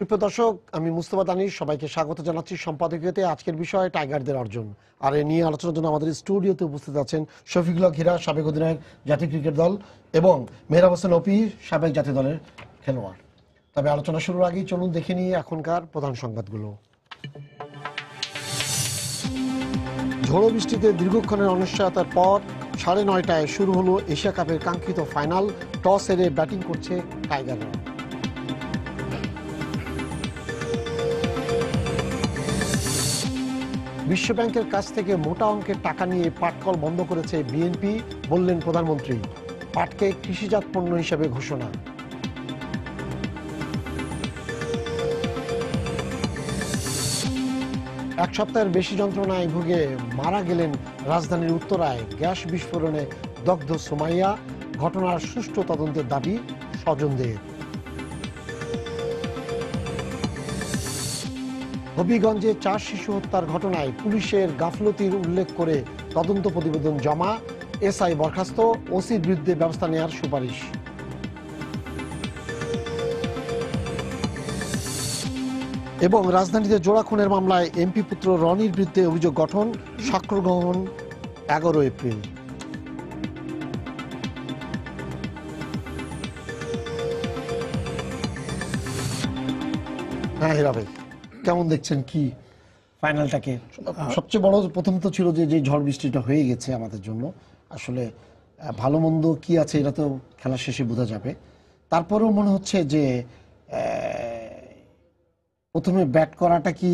সুপ্রিয় দর্শক, আমি মুস্তফা দানিশ সবাইকে স্বাগত জানাচ্ছি সম্পাদকীয়তে। আজকের বিষয় টাইগারদের অর্জন, আর এ নিয়ে আলোচনার জন্য আমাদের স্টুডিওতে উপস্থিত আছেন শফিকুল হক হীরা, সাবেক অধিনায়ক জাতীয় ক্রিকেট দল, এবং মেহরাব হোসেন অপি, সাবেক জাতীয় দলের খেলোয়াড়। তবে আলোচনা শুরুর আগেই চলুন দেখে নিয়ে এখনকার প্রধান সংবাদগুলো। ঝড়ো বৃষ্টিতে দীর্ঘক্ষণের অনিশ্চয়তার পর 9:30টায় শুরু হলো এশিয়া কাপের কাঙ্ক্ষিত ফাইনাল। টস হেরে ব্যাটিং করছে টাইগাররা। বিশ্বব্যাংকের কাছ থেকে মোটা অঙ্কের টাকা নিয়ে পাটকল বন্ধ করেছে বিএনপি, বললেন প্রধানমন্ত্রী। পাটকে কৃষিজাত পণ্য হিসেবে ঘোষণা। এক সপ্তাহের বেশি যন্ত্রণায় ভুগে মারা গেলেন রাজধানীর উত্তরায় গ্যাস বিস্ফোরণে দগ্ধ সুমাইয়া। ঘটনার সুষ্ঠু তদন্তের দাবি স্বজনদের। হবিগঞ্জে 4 শিশু হত্যার ঘটনায় পুলিশের গাফলতির উল্লেখ করে তদন্ত প্রতিবেদন জমা। এসআই বরখাস্ত, ওসির বিরুদ্ধে ব্যবস্থা নেওয়ার সুপারিশ। এবং রাজধানীতে জোড়া খুনের মামলায় এমপি পুত্র রনির বিরুদ্ধে অভিযোগ গঠন। সাক্ষ্য গ্রহণ 11 এপ্রিল। হ্যাঁ হীরা ভাই, কেমন দেখছেন কি ফাইনালটাকে? সবচেয়ে বড় প্রথম তো ছিল যে ঝড় বৃষ্টিটা হয়ে গেছে আমাদের জন্য, আসলে ভালো মন্দ কি আছে এটা তো খেলা শেষে বোঝা যাবে। তারপরেও মনে হচ্ছে যে প্রথমে ব্যাট করাটা কি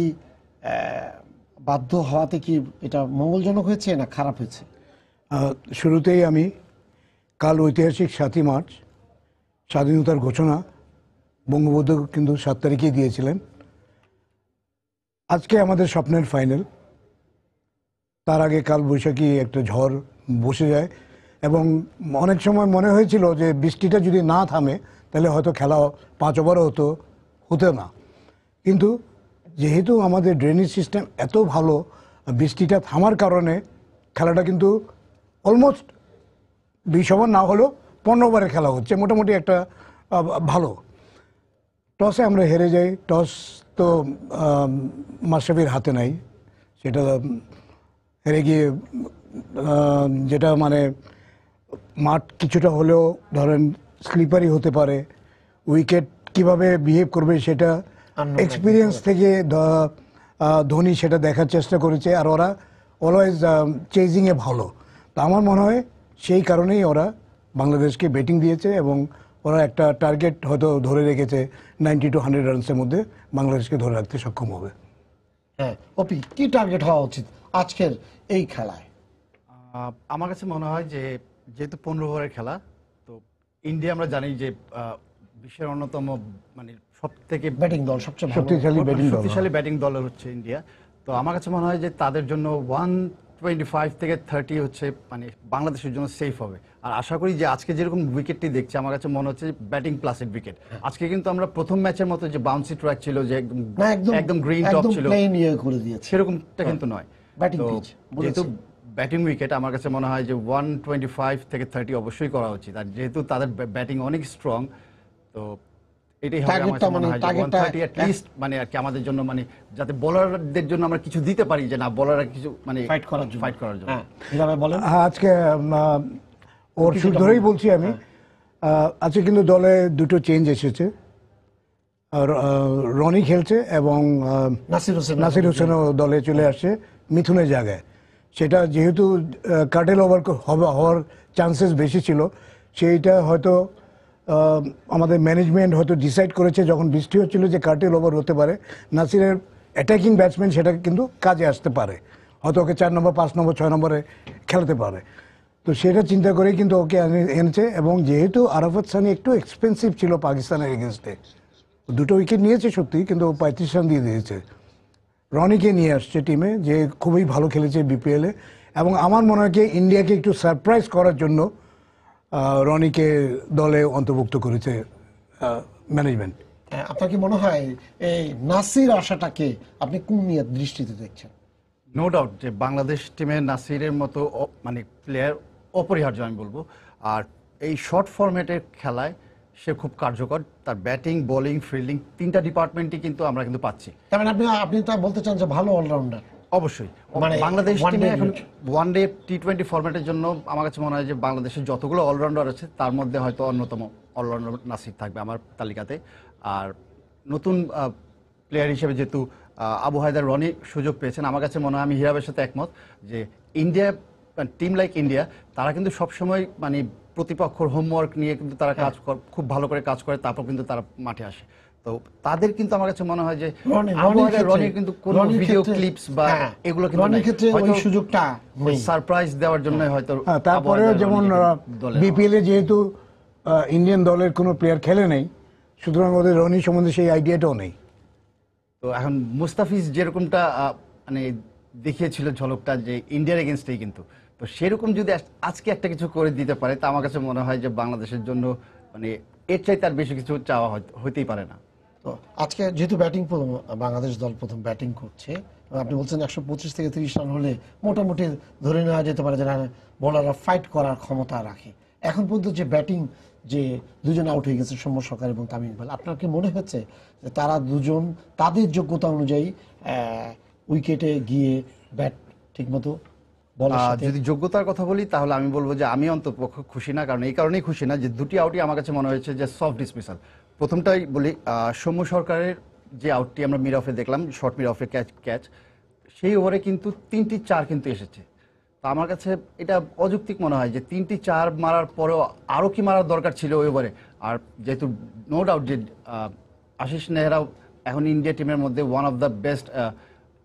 বাধ্য হওয়াতে কি এটা মঙ্গলজনক হয়েছে না খারাপ হয়েছে? শুরুতেই আমি কাল ঐতিহাসিক 7ই মার্চ স্বাধীনতার ঘোষণা বঙ্গবন্ধু কিন্তু 7 তারিখেই দিয়েছিলেন। আজকে আমাদের স্বপ্নের ফাইনাল, তার আগে কাল বৈশাখী একটা ঝড় বসে যায় এবং অনেক সময় মনে হয়েছিল যে বৃষ্টিটা যদি না থামে তাহলে হয়তো খেলা 5 ওভারও হতো না। কিন্তু যেহেতু আমাদের ড্রেনেজ সিস্টেম এত ভালো, বৃষ্টিটা থামার কারণে খেলাটা কিন্তু অলমোস্ট 20 ওভার না হলেও 15 ওভারে খেলা হচ্ছে, মোটামুটি একটা ভালো। টসে আমরা হেরে যাই। টস তো মাশরাফির হাতে নাই, সেটা হেরে গিয়ে যেটা মানে মাঠ কিছুটা হলেও ধরেন স্লিপারি হতে পারে, উইকেট কিভাবে বিহেভ করবে সেটা এক্সপিরিয়েন্স থেকে ধোনি সেটা দেখার চেষ্টা করেছে। আর ওরা অলওয়েজ চেজিংয়ে ভালো, তো আমার মনে হয় সেই কারণেই ওরা বাংলাদেশকে ব্যাটিং দিয়েছে এবং ওরা একটা টার্গেট হয়তো ধরে রেখেছে 90 to 100 রানসের মধ্যে বাংলাদেশকে ধরে রাখতে সক্ষম হবে। হ্যাঁ অপি, কি টার্গেট হওয়া উচিত আজকের এই খেলায়? আমার কাছে মনে হয় যে যেহেতু 15 ওভারের খেলা, তো ইন্ডিয়া আমরা জানি যে বিশ্বের অন্যতম মানে সব থেকে ব্যাটিং দল, সবচেয়ে শক্তিশালী ব্যাটিং দল হচ্ছে ইন্ডিয়া। তো আমার কাছে মনে হয় যে তাদের জন্য 125 থেকে 30 হচ্ছে মানে বাংলাদেশের জন্য সেফ হবে। আর আশা করি যে আজকে যেরকম উইকেটটি দেখছি আমার কাছে মনে হচ্ছে ব্যাটিং প্লাসের উইকেট। আজকে কিন্তু আমরা প্রথম ম্যাচের মতো যে বাউন্সি ট্র্যাক ছিল, যে একদম গ্রিন টপ ছিল, সেরকমটা কিন্তু নয়। যেহেতু ব্যাটিং উইকেট, আমার কাছে মনে হয় যে 125 থেকে 30 অবশ্যই করা উচিত। আর যেহেতু তাদের ব্যাটিং অনেক স্ট্রং, তো এটাই হবে আমার মনে হয় 130 অ্যাট লিস্ট, মানে আর কি আমাদের জন্য, মানে যাতে বোলারদের জন্য আমরা কিছু দিতে পারি, যে না বোলাররা কিছু মানে ফাইট করার জন্য। আজকে ওর শুরু ধরেই বলছি আমি, আজকে কিন্তু দলে দুটো চেঞ্জ এসেছে। রনি খেলছে এবং নাসির হোসেনও দলে চলে আসছে মিথুনের জায়গায়। সেটা যেহেতু কাটেল ওভার হওয়ার চান্সেস বেশি ছিল, সেইটা হয়তো আমাদের ম্যানেজমেন্ট হয়তো ডিসাইড করেছে যখন বৃষ্টি হচ্ছিল যে কাটেল ওভার হতে পারে। নাসিরের অ্যাটাকিং ব্যাটসম্যান সেটা কিন্তু কাজে আসতে পারে, হয়তো ওকে 4 নম্বর 5 নম্বর 6 নম্বরে খেলতে পারে। তো সেটা চিন্তা করেই কিন্তু ওকে এনেছে। এবং যেহেতু আরাফাত সানি একটু এক্সপেন্সিভ ছিল পাকিস্তানের এগেনস্টে, 2টো উইকেট নিয়েছে সত্যি, কিন্তু 35 রান দিয়ে দিয়েছে। রনিকে নিয়ে আসছে টিমে, যে খুবই ভালো খেলেছে বিপিএলে। এবং আমার মনে হয় ইন্ডিয়াকে একটু সারপ্রাইজ করার জন্য রনিকে দলে অন্তর্ভুক্ত করেছে ম্যানেজমেন্ট। আপনার কি মনে হয় এই নাসির আশাটাকে আপনি কোন নিয়ে দৃষ্টিতে দেখছেন? নো ডাউট যে বাংলাদেশ টিমে নাসিরের মতো মানে প্লেয়ার অপরিহার্য আমি বলবো। আর এই শর্ট ফরম্যাটের খেলায় সে খুব কার্যকর। তার ব্যাটিং, বোলিং, ফিল্ডিং তিনটা ডিপার্টমেন্টই কিন্তু আমরা কিন্তু পাচ্ছি। তার মানে আপনি তা বলতে চান যে ভালো অলরাউন্ডার। অবশ্যই মানে বাংলাদেশ one টিমে day এখন unit। ওয়ানডে টি20 ফরম্যাটের জন্য আমার কাছে মনে হয় যে বাংলাদেশের যতগুলো অলরাউন্ডার আছে তার মধ্যে হয়তো অন্যতম অলরাউন্ডার নাসির থাকবে আমার তালিকাতে। আর নতুন প্লেয়ার হিসেবে যেহেতু আবু হায়দার রনি সুযোগ পেয়েছেন, আমার কাছে মনে হয়, আমি হিরাবের সাথে একমত যে ইন্ডিয়া, টিম লাইক ইন্ডিয়া, তারা কিন্তু সবসময় মানে প্রতিপক্ষর হোমওয়ার্ক নিয়ে কিন্তু তারা কাজ খুব ভালো করে কাজ করে, তারপর কিন্তু তারা মাঠে আসে। তো তাদের কিন্তু আমার কাছে মনে হয় যে আবু হায়দার রনির কিন্তু কোনো ভিডিও ক্লিপস বা এগুলো কিন্তু রনির ক্ষেত্রে ওই সুযোগটা নেই, সারপ্রাইজ দেওয়ার জন্য হয়তো। তারপরে যেমন বিপিএল এ যেহেতু ইন্ডিয়ান দলের কোনো প্লেয়ার খেলে নেই, সুতরাং ওদের রনি সম্বন্ধে সেই আইডিয়াটাও নেই। তো এখন মুস্তাফিজ যেরকমটা মানে দেখিয়েছিল ঝলকটা যে ইন্ডিয়ার এগেনস্টেই, কিন্তু তো সেরকম যদি আজকে একটা কিছু করে দিতে পারে, তা আমার কাছে মনে হয় যে বাংলাদেশের জন্য মানে এর চাইতে আর বেশি কিছু চাওয়া হইতেই পারে না। তো আজকে যেহেতু ব্যাটিং বাংলাদেশ দল প্রথম ব্যাটিং করছে, আপনি বলছেন 125 থেকে 30 রান হলে মোটামুটি ধরে নেওয়া যেতে পারে যে বোলাররা ফাইট করার ক্ষমতা রাখে। এখন পর্যন্ত যে ব্যাটিং, যে দুজন আউট হয়ে গেছে সৌম্য সরকার এবং তামিম ইকবাল, আপনার কি মনে হচ্ছে যে তারা দুজন তাদের যোগ্যতা অনুযায়ী উইকেটে গিয়ে ব্যাট ঠিকমতো বলার সাথে? যদি যোগ্যতার কথা বলি তাহলে আমি বলবো যে আমি অন্ততপক্ষ খুশি না। কারণ এই কারণেই খুশি না যে দুটি আউটই আমার কাছে মনে হয়েছে যে সফট ডিসমিসাল। প্রথমটাই বলি, সৌম্য সরকারের যে আউটটি আমরা মিড অফে দেখলাম, শর্ট মিড অফে ক্যাচ, সেই ওভারে কিন্তু 3টি 4 কিন্তু এসেছে। তো আমার কাছে এটা অযৌক্তিক মনে হয় যে 3টি 4 মারার পরেও আরও কি মারার দরকার ছিল ওই ওভারে। আর যেহেতু নো ডাউট যে আশিস নেহরাও এখন ইন্ডিয়া টিমের মধ্যে one of the best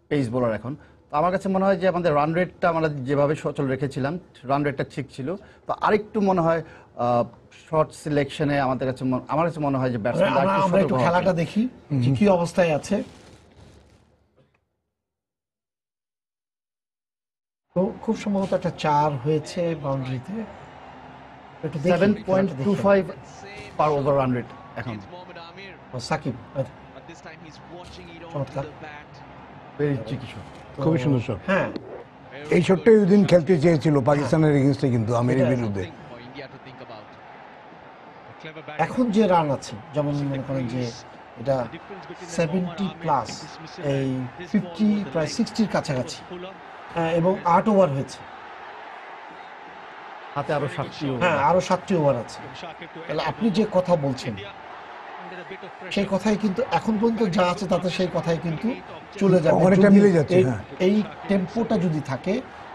pace bowler এখন। তো আমার কাছে মনে হয় যে আমাদের রান রেটটা আমরা যেভাবে সচল রেখেছিলাম, রান রেটটা ঠিক ছিল। তো আরেকটু মনে হয় শর্ট সিলেকশনে আমার কাছে মনে হয় যে আমরা একটু খেলাটা দেখি যে কি অবস্থায় আছে। তো খুব সম্ভবত একটা 4 হয়েছে বাউন্ডারিতে, একটু 7.25 পার ওভার রান রেট এখন। সাকিব খুবই সুন্দর শট। হ্যাঁ, এই শটটাই ওই দিন খেলতে চেয়েছিল পাকিস্তানের এগেইনস্টে, কিন্তু আমিরের বিরুদ্ধে। এখন যে রান আছে, যেমন মনে করেন যে এটা 70 প্লাস, এই 50 প্রায় 60-র কাছাকাছি, এবং 8 ওভার হয়েছে, হাতে আরো 7টি ওভার। হ্যাঁ, আরো 7টি ওভার আছে। তাহলে আপনি যে কথা বলছেন সেই কথাই কিন্তু এখন পর্যন্ত যা আছে তাতে সেই কথাই কিন্তু চলে যাবে, অনেকটা মিলে যাচ্ছে। হ্যাঁ, এই টেম্পোটা যদি থাকে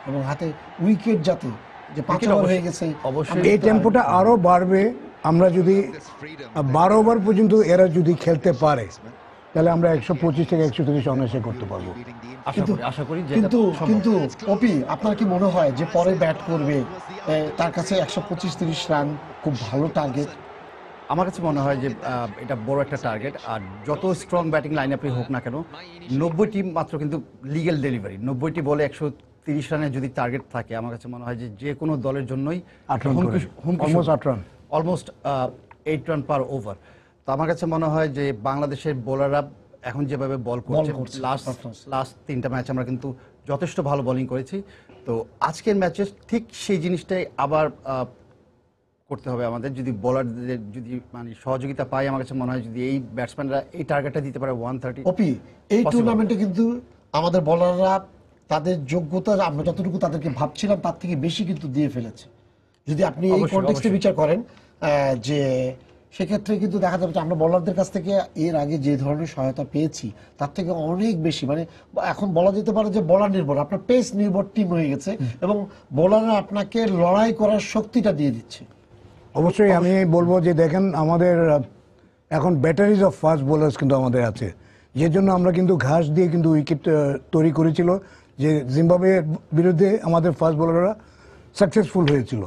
এবং হাতে উইকেট যাতে যে 5 ওভার হয়ে গেছে, অবশ্যই এই টেম্পোটা আরো বাড়বে। আমরা যদি 12 ওভার পর্যন্ত এরা যদি খেলতে পারে, তাহলে আমরা 125 থেকে 130 অনায়াসে করতে পারবো। আশা করি যে কিন্তু অপি, আপনার কি মনে হয় যে পরে ব্যাট করবে তার কাছে 125-30 রান খুব ভালো টার্গেট? আমার কাছে মনে হয় যে এটা বড় একটা টার্গেট। আর যত স্ট্রং ব্যাটিং লাইন আপই হোক না কেন, 90টি মাত্র কিন্তু লিগ্যাল ডেলিভারি, 90টি বলে 130 রানের যদি টার্গেট থাকে, আমার কাছে মনে হয় যে কোনো দলের জন্যই অলমোস্ট 8 রান পার ওভার। তো আমার কাছে মনে হয় যে বাংলাদেশের বোলাররা এখন যেভাবে বল করছে, লাস্ট 3টা ম্যাচ আমরা কিন্তু যথেষ্ট ভালো বোলিং করেছি। তো আজকের ম্যাচে ঠিক সেই জিনিসটাই আবার করতে হবে আমাদের। যদি বোলারদের যদি মানে সহযোগিতা পাই, আমার কাছে মনে হয় যদি এই ব্যাটসম্যানরা এই টার্গেটটা দিতে পারে 130। অপি, এই টুর্নামেন্টে কিন্তু আমাদের বোলাররা তাদের যোগ্যতা, আমরা যতটুকু তাদেরকে ভাবছিলাম তার থেকে বেশি কিন্তু দিয়ে ফেলেছে। যদি আপনি এই কনটেক্সটে বিচার করেন, যে সেক্ষেত্রে কিন্তু দেখা যাবে যে আমরা বোলারদের কাছ থেকে এর আগে যে ধরনের সহায়তা পেয়েছি তার থেকে অনেক বেশি, মানে এখন বলা যেতে পারে যে বোলার নির্ভর, আপনার পেস নির্ভর টিম হয়ে গেছে এবং বোলাররা আপনাকে লড়াই করার শক্তিটা দিয়ে দিচ্ছে। অবশ্যই আমি বলবো যে দেখেন, আমাদের এখন ব্যাটারিজ অফ ফাস্ট বোলার্স কিন্তু আমাদের আছে, যে জন্য আমরা কিন্তু ঘাস দিয়ে কিন্তু উইকেট তৈরি করেছিল, যে জিম্বাবুয়ের বিরুদ্ধে আমাদের ফাস্ট বোলাররা সাকসেসফুল হয়েছিল।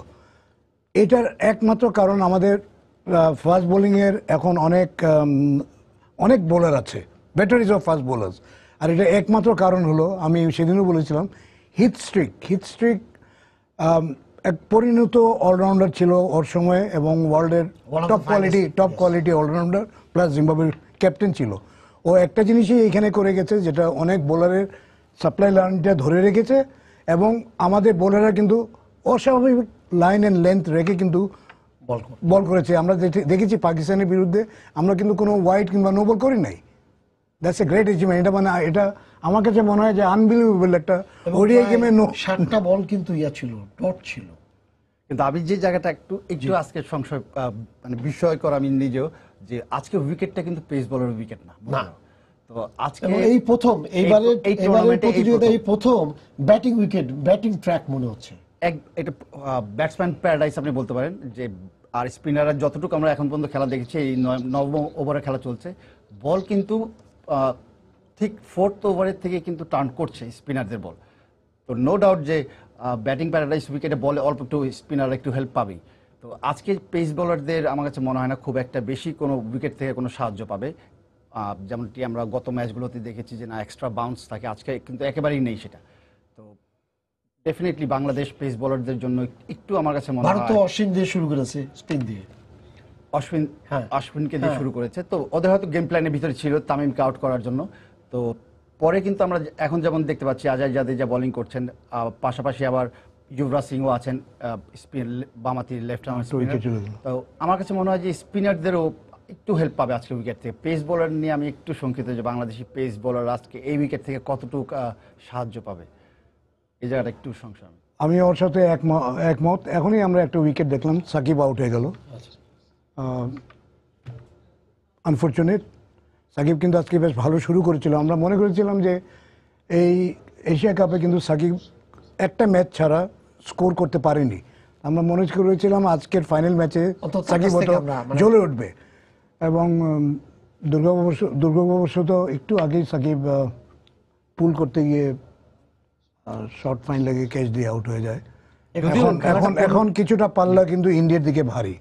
এটার একমাত্র কারণ আমাদের ফাস্ট বোলিংয়ের এখন অনেক বোলার আছে, ব্যাটারিজ অফ ফাস্ট বোলার্স। আর এটা একমাত্র কারণ হলো, আমি সেদিনও বলেছিলাম, হিট স্ট্রিক এক পরিণত অলরাউন্ডার ছিল ওর সময়, এবং ওয়ার্ল্ডের টপ কোয়ালিটি অলরাউন্ডার, প্লাস জিম্বাবুয়ের ক্যাপ্টেন ছিল। ও একটা জিনিসই এখানে করে গেছে, যেটা অনেক বোলারের সাপ্লাই লাইনটা ধরে রেখেছে, এবং আমাদের বোলাররা কিন্তু অস্বাভাবিক লাইন অ্যান্ড লেন্থ রেখে কিন্তু বল করেছে। আমরা দেখেছি পাকিস্তানের বিরুদ্ধে আমরা কিন্তু কোনো ওয়াইড কিংবা নো বল করি নাই। That's a great achievement. এটা মানে এটা আমার কাছে মনে হয় যে আনবিলিভেবল একটা ওডিআই গেমে 7টা বল কিন্তু ছিল, ডট ছিল। কিন্তু আমি যে জায়গাটা একটু আজকে সংশয় মানে বিস্ময়কর আমি নিজেও, যে আজকে উইকেটটা কিন্তু পেস বলের উইকেট না। তো আজকে এই প্রথম এইবারের প্রতিযোগিতায় এই প্রথম ব্যাটিং উইকেট, ব্যাটিং ট্র্যাক মনে হচ্ছে। এটা ব্যাটসম্যান প্যারাডাইস আপনি বলতে পারেন। যে আর স্পিনাররা যতটুকু আমরা এখন পর্যন্ত খেলা দেখেছি, এই 9ম ওভারে খেলা চলছে, বল কিন্তু ঠিক 4th ওভারের থেকে কিন্তু টার্ন করছে স্পিনারদের বল। তো নো ডাউট যে ব্যাটিং প্যারাডাইস উইকেটে বলে অল্প একটু স্পিনার একটু হেল্প পাবেই। তো আজকে পেস বোলারদের আমার কাছে মনে হয় না খুব একটা বেশি কোনো উইকেট থেকে কোনো সাহায্য পাবে। যেমনটি আমরা গত ম্যাচগুলোতে দেখেছি যে না এক্সট্রা বাউন্স থাকে, আজকে কিন্তু একেবারেই নেই সেটা। তো ডেফিনেটলি বাংলাদেশ পেস বোলারদের জন্য একটু আমার কাছে মনে হয়, ভারত তো অশ্বিন দিয়ে শুরু করেছে, স্পিন দিয়ে অশ্বিনকে দিয়ে শুরু করেছে। তো ওদের হয়তো গেম প্ল্যানের ভিতরে ছিল তামিমকে আউট করার জন্য। তো পরে কিন্তু আমরা এখন যেমন দেখতে পাচ্ছি আজহার জাদেজা বোলিং করছেন, পাশাপাশি আবার যুবরাজ সিংও আছেন স্পিন বামাতি লেফট আর্ম স্পিনার। তো আমার কাছে মনে হয় যে স্পিনারদেরও একটু হেল্প পাবে আজকে উইকেট থেকে। পেস বোলার নিয়ে আমি একটু শঙ্কিত যে বাংলাদেশি পেস বোলার আজকে এই উইকেট থেকে কতটুকু সাহায্য পাবে, এই জায়গাটা একটু সংশয়। আমি ওর সাথে একমত। এখনই আমরা একটা উইকেট দেখলাম, সাকিব আউট হয়ে গেল। আনফর্চুনেট। সাকিব কিন্তু আজকে বেশ ভালো শুরু করেছিল। আমরা মনে করেছিলাম যে এই এশিয়া কাপে কিন্তু সাকিব একটা ম্যাচ ছাড়া স্কোর করতে পারেনি। আমরা মনে করেছিলাম আজকের ফাইনাল ম্যাচে সাকিব জ্বলে উঠবে। এবং দুর্ভাগ্যবশত একটু আগেই সাকিব পুল করতে গিয়ে শর্ট ফাইন লেগে ক্যাচ দিয়ে আউট হয়ে যায়। এখন কিছুটা পাল্লা কিন্তু ইন্ডিয়ার দিকে ভারী।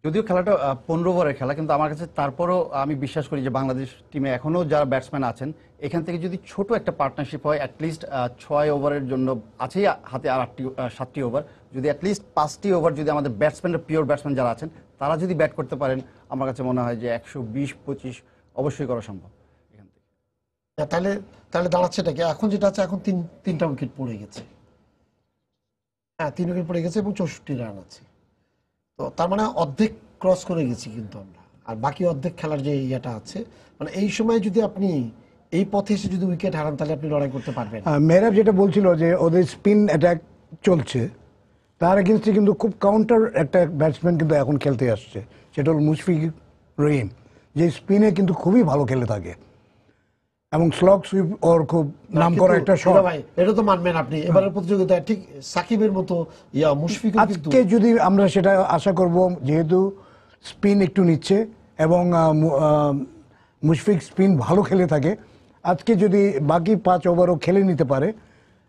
যদিও খেলাটা 15 ওভারের খেলা, কিন্তু আমার কাছে তারপরও আমি বিশ্বাস করি যে বাংলাদেশ টিমে এখনও যারা ব্যাটসম্যান আছেন, এখান থেকে যদি ছোট একটা পার্টনারশিপ হয়, অ্যাটলিস্ট 6 ওভারের জন্য আছেই হাতে আর 7টি ওভার, যদি অ্যাটলিস্ট 5টি ওভার যদি আমাদের ব্যাটসম্যানরা পিওর ব্যাটসম্যান যারা আছেন তারা যদি ব্যাট করতে পারেন, আমার কাছে মনে হয় যে 120-25 অবশ্যই করা সম্ভব এখান থেকে। তাহলে দাঁড়াচ্ছেটা কি এখন যেটা আছে, এখন তিনটা উইকেট পড়ে গেছে। হ্যাঁ, 3 উইকেট পড়ে গেছে এবং 64 রান আছে। তো তার মানে অর্ধেক ক্রস করে গেছি কিন্তু আমরা, আর বাকি অর্ধেক খেলার যে ইয়েটা আছে, মানে এই সময় যদি আপনি এই পথে এসে যদি উইকেট হারান তাহলে আপনি লড়াই করতে পারবেন। মেহরাব যেটা বলছিল যে ওদের স্পিন অ্যাটাক চলছে, তার এগেনস্টে কিন্তু খুব কাউন্টার একটা ব্যাটসম্যান কিন্তু এখন খেলতে আসছে, সেটা হল মুশফিক রহিম, যে স্পিনে কিন্তু খুবই ভালো খেলে থাকে এবং স্লগ সুইপ ওর খুব নাম করা একটা শট। ভাই এটা তো মানবেন আপনি, এবারের প্রতিযোগিতায় ঠিক সাকিবের মতো মুশফিক আজকে যদি আমরা সেটা আশা করব, যেহেতু স্পিন একটু নিচ্ছে এবং মুশফিক স্পিন ভালো খেলে থাকে, আজকে যদি বাকি 5 ওভারও খেলে নিতে পারে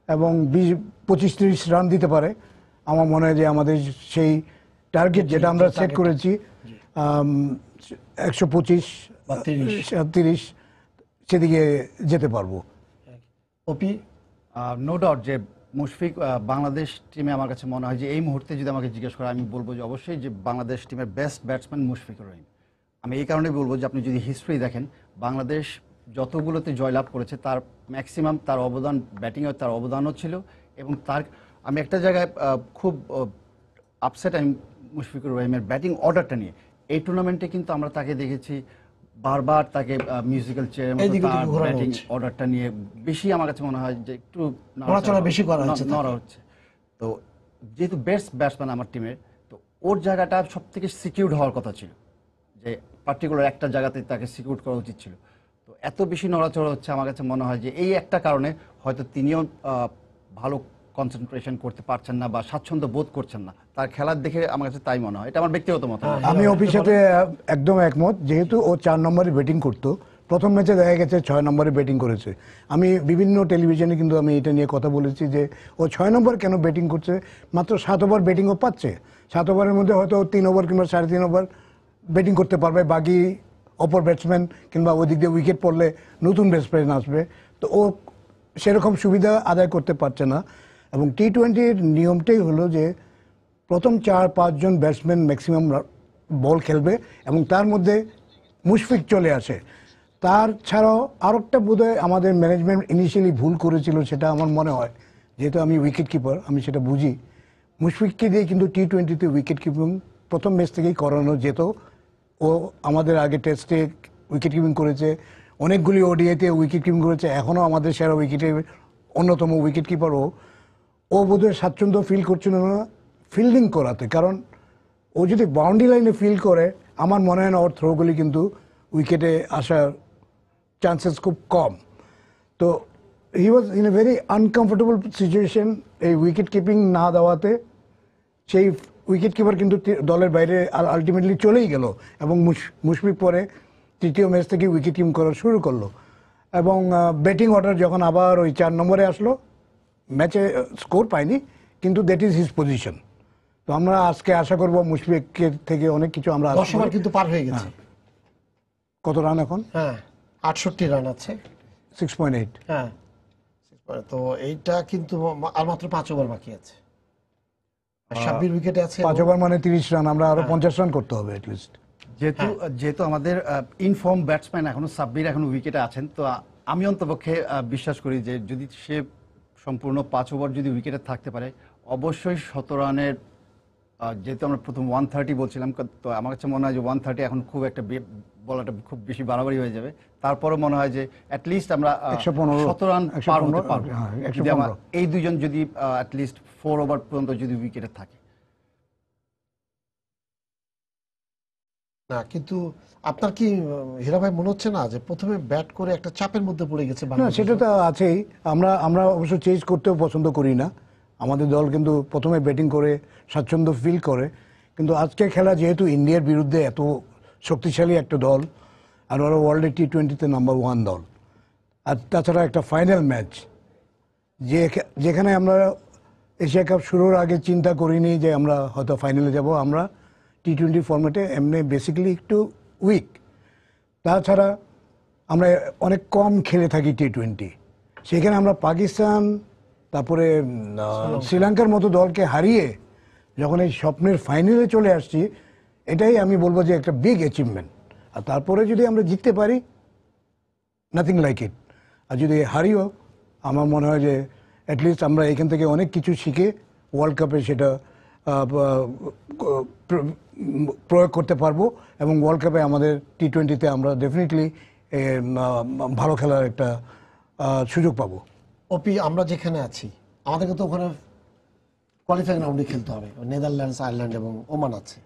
এবং 25-30 রান দিতে পারে, আমার মনে হয় যে আমাদের সেই টার্গেট যেটা আমরা সেট করেছি 125-30 সেদিকে যেতে পারবো। ওপি নো ডাউট যে মুশফিক বাংলাদেশ টিমে আমার কাছে মনে হয় যে এই মুহূর্তে যদি আমাকে জিজ্ঞেস করে আমি বলবো যে অবশ্যই যে বাংলাদেশ টিমের বেস্ট ব্যাটসম্যান মুশফিকুর রহিম। আমি এই কারণে বলবো যে আপনি যদি হিস্ট্রি দেখেন, বাংলাদেশ যতগুলোতে জয়লাভ করেছে তার ম্যাক্সিমাম তার অবদান ব্যাটিংয়ে তার অবদানও ছিল। এবং তার আমি একটা জায়গায় খুব আপসেট আমি মুশফিকুর রহিমের ব্যাটিং অর্ডারটা নিয়ে। এই টুর্নামেন্টে কিন্তু আমরা তাকে দেখেছি বারবার তাকে মিউজিক্যাল চেয়ারের মতো তার ব্যাটিং অর্ডারটা নিয়ে বেশি আমার কাছে মনে হয় যে একটু বেশি করা হচ্ছে। তো যেহেতু বেস্ট ব্যাটসম্যান আমার টিমের, তো ওর জায়গাটা সব থেকে সিকিউরড হওয়ার কথা ছিল, যে পার্টিকুলার একটা জায়গাতে তাকে সিকিউর করা উচিত ছিল। তো এত বেশি নড়াচড়া হচ্ছে আমার কাছে মনে হয় যে এই একটা কারণে হয়তো তিনিও ভালো কনসেন্ট্রেশন করতে পারছেন না বা স্বাচ্ছন্দ্য বোধ করছেন না। তার খেলার দেখে আমার কাছে তাই মনে হয়, এটা আমার ব্যক্তিগত মত। আমি অফিস সাথে একদম একমত। যেহেতু ও 4 নম্বরে ব্যাটিং করতো, প্রথম ম্যাচে দেখা গেছে 6 নম্বরে ব্যাটিং করেছে। আমি বিভিন্ন টেলিভিশনে কিন্তু আমি এটা নিয়ে কথা বলেছি যে ও 6 নম্বর কেন ব্যাটিং করছে, মাত্র 7 ওভার ব্যাটিংও পাচ্ছে। 7 ওভারের মধ্যে হয়তো 3 ওভার কিংবা 3.5 ওভার ব্যাটিং করতে পারবে, বাকি অপর ব্যাটসম্যান কিংবা ওই দিক দিয়ে উইকেট পড়লে নতুন ব্যাটসম্যান আসবে। তো ও সেরকম সুবিধা আদায় করতে পারছে না। এবং টি-20-র নিয়মটাই হলো যে প্রথম 4-5 জন ব্যাটসম্যান ম্যাক্সিমাম বল খেলবে এবং তার মধ্যে মুশফিক চলে আসে। তার ছাড়াও আরেকটা বোধহয় আমাদের ম্যানেজমেন্ট ইনিশিয়ালি ভুল করেছিল, সেটা আমার মনে হয়, যেহেতু আমি উইকেট কিপার আমি সেটা বুঝি, মুশফিককে দিয়ে কিন্তু টি-20-তে উইকেট কিপিং প্রথম ম্যাচ থেকেই করানো যেত। ও আমাদের আগে টেস্টে উইকেট কিপিং করেছে, অনেকগুলি ওডিআইতে উইকেট কিপিং করেছে, এখনও আমাদের সেরা উইকেটের অন্যতম উইকেট কিপার। ও বোধহয় স্বাচ্ছন্দ্য ফিল করছিল না ফিল্ডিং করাতে, কারণ ও যদি বাউন্ডারি লাইনে ফিল্ড করে আমার মনে হয় না ওর থ্রোগুলি কিন্তু উইকেটে আসার চান্সেস খুব কম। তো he was in a very uncomfortable situation এই উইকেট কিপিং না দেওয়াতে। সেই উইকেট কিপার কিন্তু দলের বাইরে আলটিমেটলি চলেই গেল এবং মুশফিক পরে তৃতীয় ম্যাচ থেকে উইকেট কিপিং করা শুরু করলো। এবং ব্যাটিং অর্ডার যখন আবার ওই 4 নম্বরে আসলো, ম্যাচে স্কোর পায়নি, কিন্তু দ্যাট ইজ হিজ পজিশন। তো আমরা আজকে আশা করব মুশফিকের থেকে অনেক কিছু আমরা 10 ওভার কিন্তু পার হয়ে গেছে। কত রান এখন? হ্যাঁ 68 রান আছে, 6.8। হ্যাঁ তো এইটা কিন্তু আর মাত্র 5 ওভার বাকি আছে। সাব্বির উইকেটে আছে 5 ওভার মানে 30 রান, আমরা আরো 50 রান করতে হবে অ্যাটলিস্ট। যেহেতু আমাদের ইনফর্ম ব্যাটসম্যান এখনো সাব্বির এখনো উইকেটে আছেন, তো আমি অন্তপক্ষে বিশ্বাস করি যে যদি সে সম্পূর্ণ 5 ওভার যদি উইকেটে থাকতে পারে, অবশ্যই 17 রানের, যেহেতু আমরা প্রথম 130 বলছিলাম, তো আমার কাছে মনে হয় যে 130 এখন খুব একটা বলাটা খুব বেশি বাড়াবাড়ি হয়ে যাবে। তারপরে মনে হয় যে অ্যাটলিস্ট আমরা 17 রান পার হতে পারবো যদি এই দুইজন যদি অ্যাটলিস্ট 4 ওভার পর্যন্ত যদি উইকেটে থাকে। না কিন্তু আপনার কি হীরা ভাই মনে হচ্ছে না যে প্রথমে ব্যাট করে একটা চাপের মধ্যে পড়ে গেছে না, বাংলাদেশ? সেটা তো আছেই। আমরা অবশ্য চেঞ্জ করতেও পছন্দ করি না। আমাদের দল কিন্তু প্রথমে ব্যাটিং করে স্বাচ্ছন্দ্য ফিল করে, কিন্তু আজকের খেলা যেহেতু ইন্ডিয়ার বিরুদ্ধে এত শক্তিশালী একটা দল, আর ওরা ওয়ার্ল্ডে T20-তে নাম্বার 1 দল, আর তাছাড়া একটা ফাইনাল ম্যাচ যেখানে আমরা এশিয়া কাপ শুরুর আগে চিন্তা করিনি যে আমরা হয়তো ফাইনালে যাব। আমরা T20 ফরম্যাটে এমনি বেসিক্যালি একটু উইক, তাছাড়া আমরা অনেক কম খেলে থাকি T20। সেখানে আমরা পাকিস্তান, তারপরে শ্রীলঙ্কার মতো দলকে হারিয়ে যখন এই স্বপ্নের ফাইনালে চলে আসছি, এটাই আমি বলবো যে একটা বিগ অ্যাচিভমেন্ট। আর তারপরে যদি আমরা জিততে পারি, নাথিং লাইক ইট। আর যদি হারিও, আমার মনে হয় যে অ্যাটলিস্ট আমরা এখান থেকে অনেক কিছু শিখে ওয়ার্ল্ড কাপে সেটা প্রয়োগ করতে পারবো, এবং ওয়ার্ল্ড কাপে আমাদের T20-তে আমরা ডেফিনেটলি ভালো খেলার একটা সুযোগ পাবো। ওপি, আমরা যেখানে আছি আমাদেরকে তো ওখানে কোয়ালিফাইং রাউন্ডে খেলতে হবে, নেদারল্যান্ডস, আয়ারল্যান্ড এবং ওমান আছে।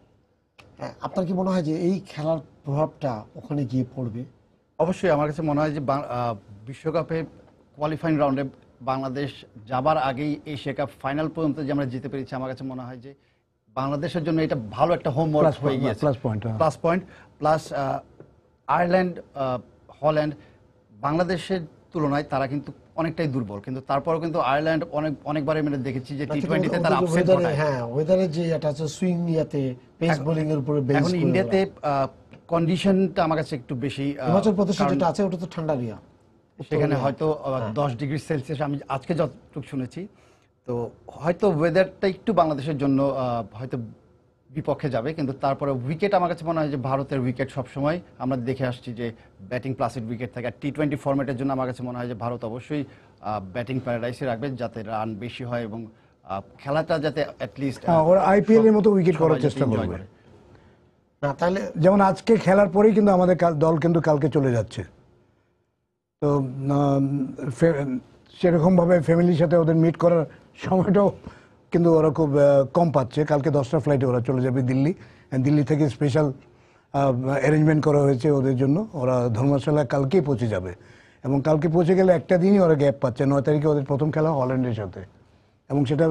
হ্যাঁ, আপনার কি মনে হয় যে এই খেলার প্রভাবটা ওখানে গিয়ে পড়বে? অবশ্যই আমার কাছে মনে হয় যে বিশ্বকাপে কোয়ালিফাইং রাউন্ডে বাংলাদেশ যাবার আগেই এশিয়া কাপ ফাইনাল পর্যন্ত যে আমরা যেতে পেরেছি, আমার কাছে মনে হয় যে বাংলাদেশের জন্য এটা ভালো একটা হোমওয়ার্ক হয়ে গিয়েছে। Plus point plus Ireland, Holland বাংলাদেশের তুলনায় তারা কিন্তু অনেকটাই দুর্বল, কিন্তু তারপরেও কিন্তু আয়ারল্যান্ড অনেকবারই আমরা দেখেছি যে T20-তে তারা আপসেট ঘটায়। হ্যাঁ, ওয়েদারের যে এটা আছে সুইং ইয়াতে পেস বোলিং এর উপরে বেস। এখন ইন্ডিয়াতে কন্ডিশনটা আমার কাছে একটু বেশি। হিমাচল প্রদেশে যেটা আছে ওটা তো ঠান্ডা এরিয়া, সেখানে হয়তো 10 ডিগ্রি সেলসিয়াস আমি আজকে যতটুকু শুনেছি। তো হয়তো ওয়েদারটা একটু বাংলাদেশের জন্য হয়তো বিপক্ষে যাবে, কিন্তু তারপরে উইকেট আমার কাছে মনে হয় যে ভারতের উইকেট সবসময় আমরা দেখে আসছি যে ব্যাটিং প্লাসের উইকেট থাকে। আর T20 ফরম্যাটের জন্য আমার কাছে মনে হয় যে ভারত অবশ্যই ব্যাটিং প্যারাডাইসে রাখবে যাতে রান বেশি হয় এবং খেলাটা যাতে অ্যাটলিস্ট ওরা IPL এর মতো উইকেট করার চেষ্টা করবে। না তাহলে যেমন আজকে খেলার পরেই কিন্তু আমাদের দল কিন্তু কালকে চলে যাচ্ছে, তো সেরকমভাবে ফ্যামিলির সাথে ওদের মিট করার সময়টাও কিন্তু ওরা খুব কম পাচ্ছে। কালকে 10টা ফ্লাইটে ওরা চলে যাবে দিল্লি, দিল্লি থেকে স্পেশাল অ্যারেঞ্জমেন্ট করা হয়েছে ওদের জন্য। ওরা ধর্মশালা কালকেই পৌঁছে যাবে, এবং কালকে পৌঁছে গেলে একটা দিনই ওরা গ্যাপ পাচ্ছে। 9 তারিখে ওদের প্রথম খেলা হল্যান্ডের সাথে, এবং সেটা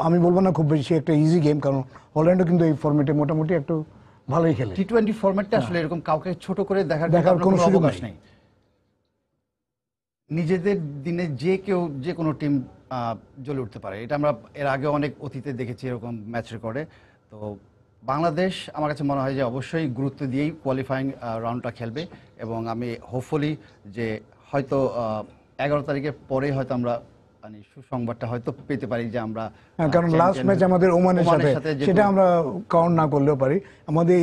আমি বলবো না খুব বেশি একটা ইজি গেম, কারণ হল্যান্ডও কিন্তু এই ফরম্যাটে মোটামুটি একটু ভালোই খেলে। T20 ফরম্যাটটা আসলে এরকম কাউকে ছোট করে দেখার কোনো সুযোগ নেই। নিজেদের দিনে যে কোনো টিম জ্বলে উঠতে পারে, এটা আমরা এর আগে অনেক অতীতে দেখেছি এরকম ম্যাচ রেকর্ডে। তো বাংলাদেশ আমার কাছে মনে হয় যে অবশ্যই গুরুত্ব দিয়েই কোয়ালিফাইং রাউন্ডটা খেলবে, এবং আমি হোপফুলি যে হয়তো 11 তারিখের পরে হয়তো আমরা মানে সুসংবাদটা হয়তো পেতে পারি যে আমরা, কারণ লাস্ট ম্যাচ আমাদের ওমানের সাথে, সেটা আমরা কাউন্ট না করলেও পারি। আমাদের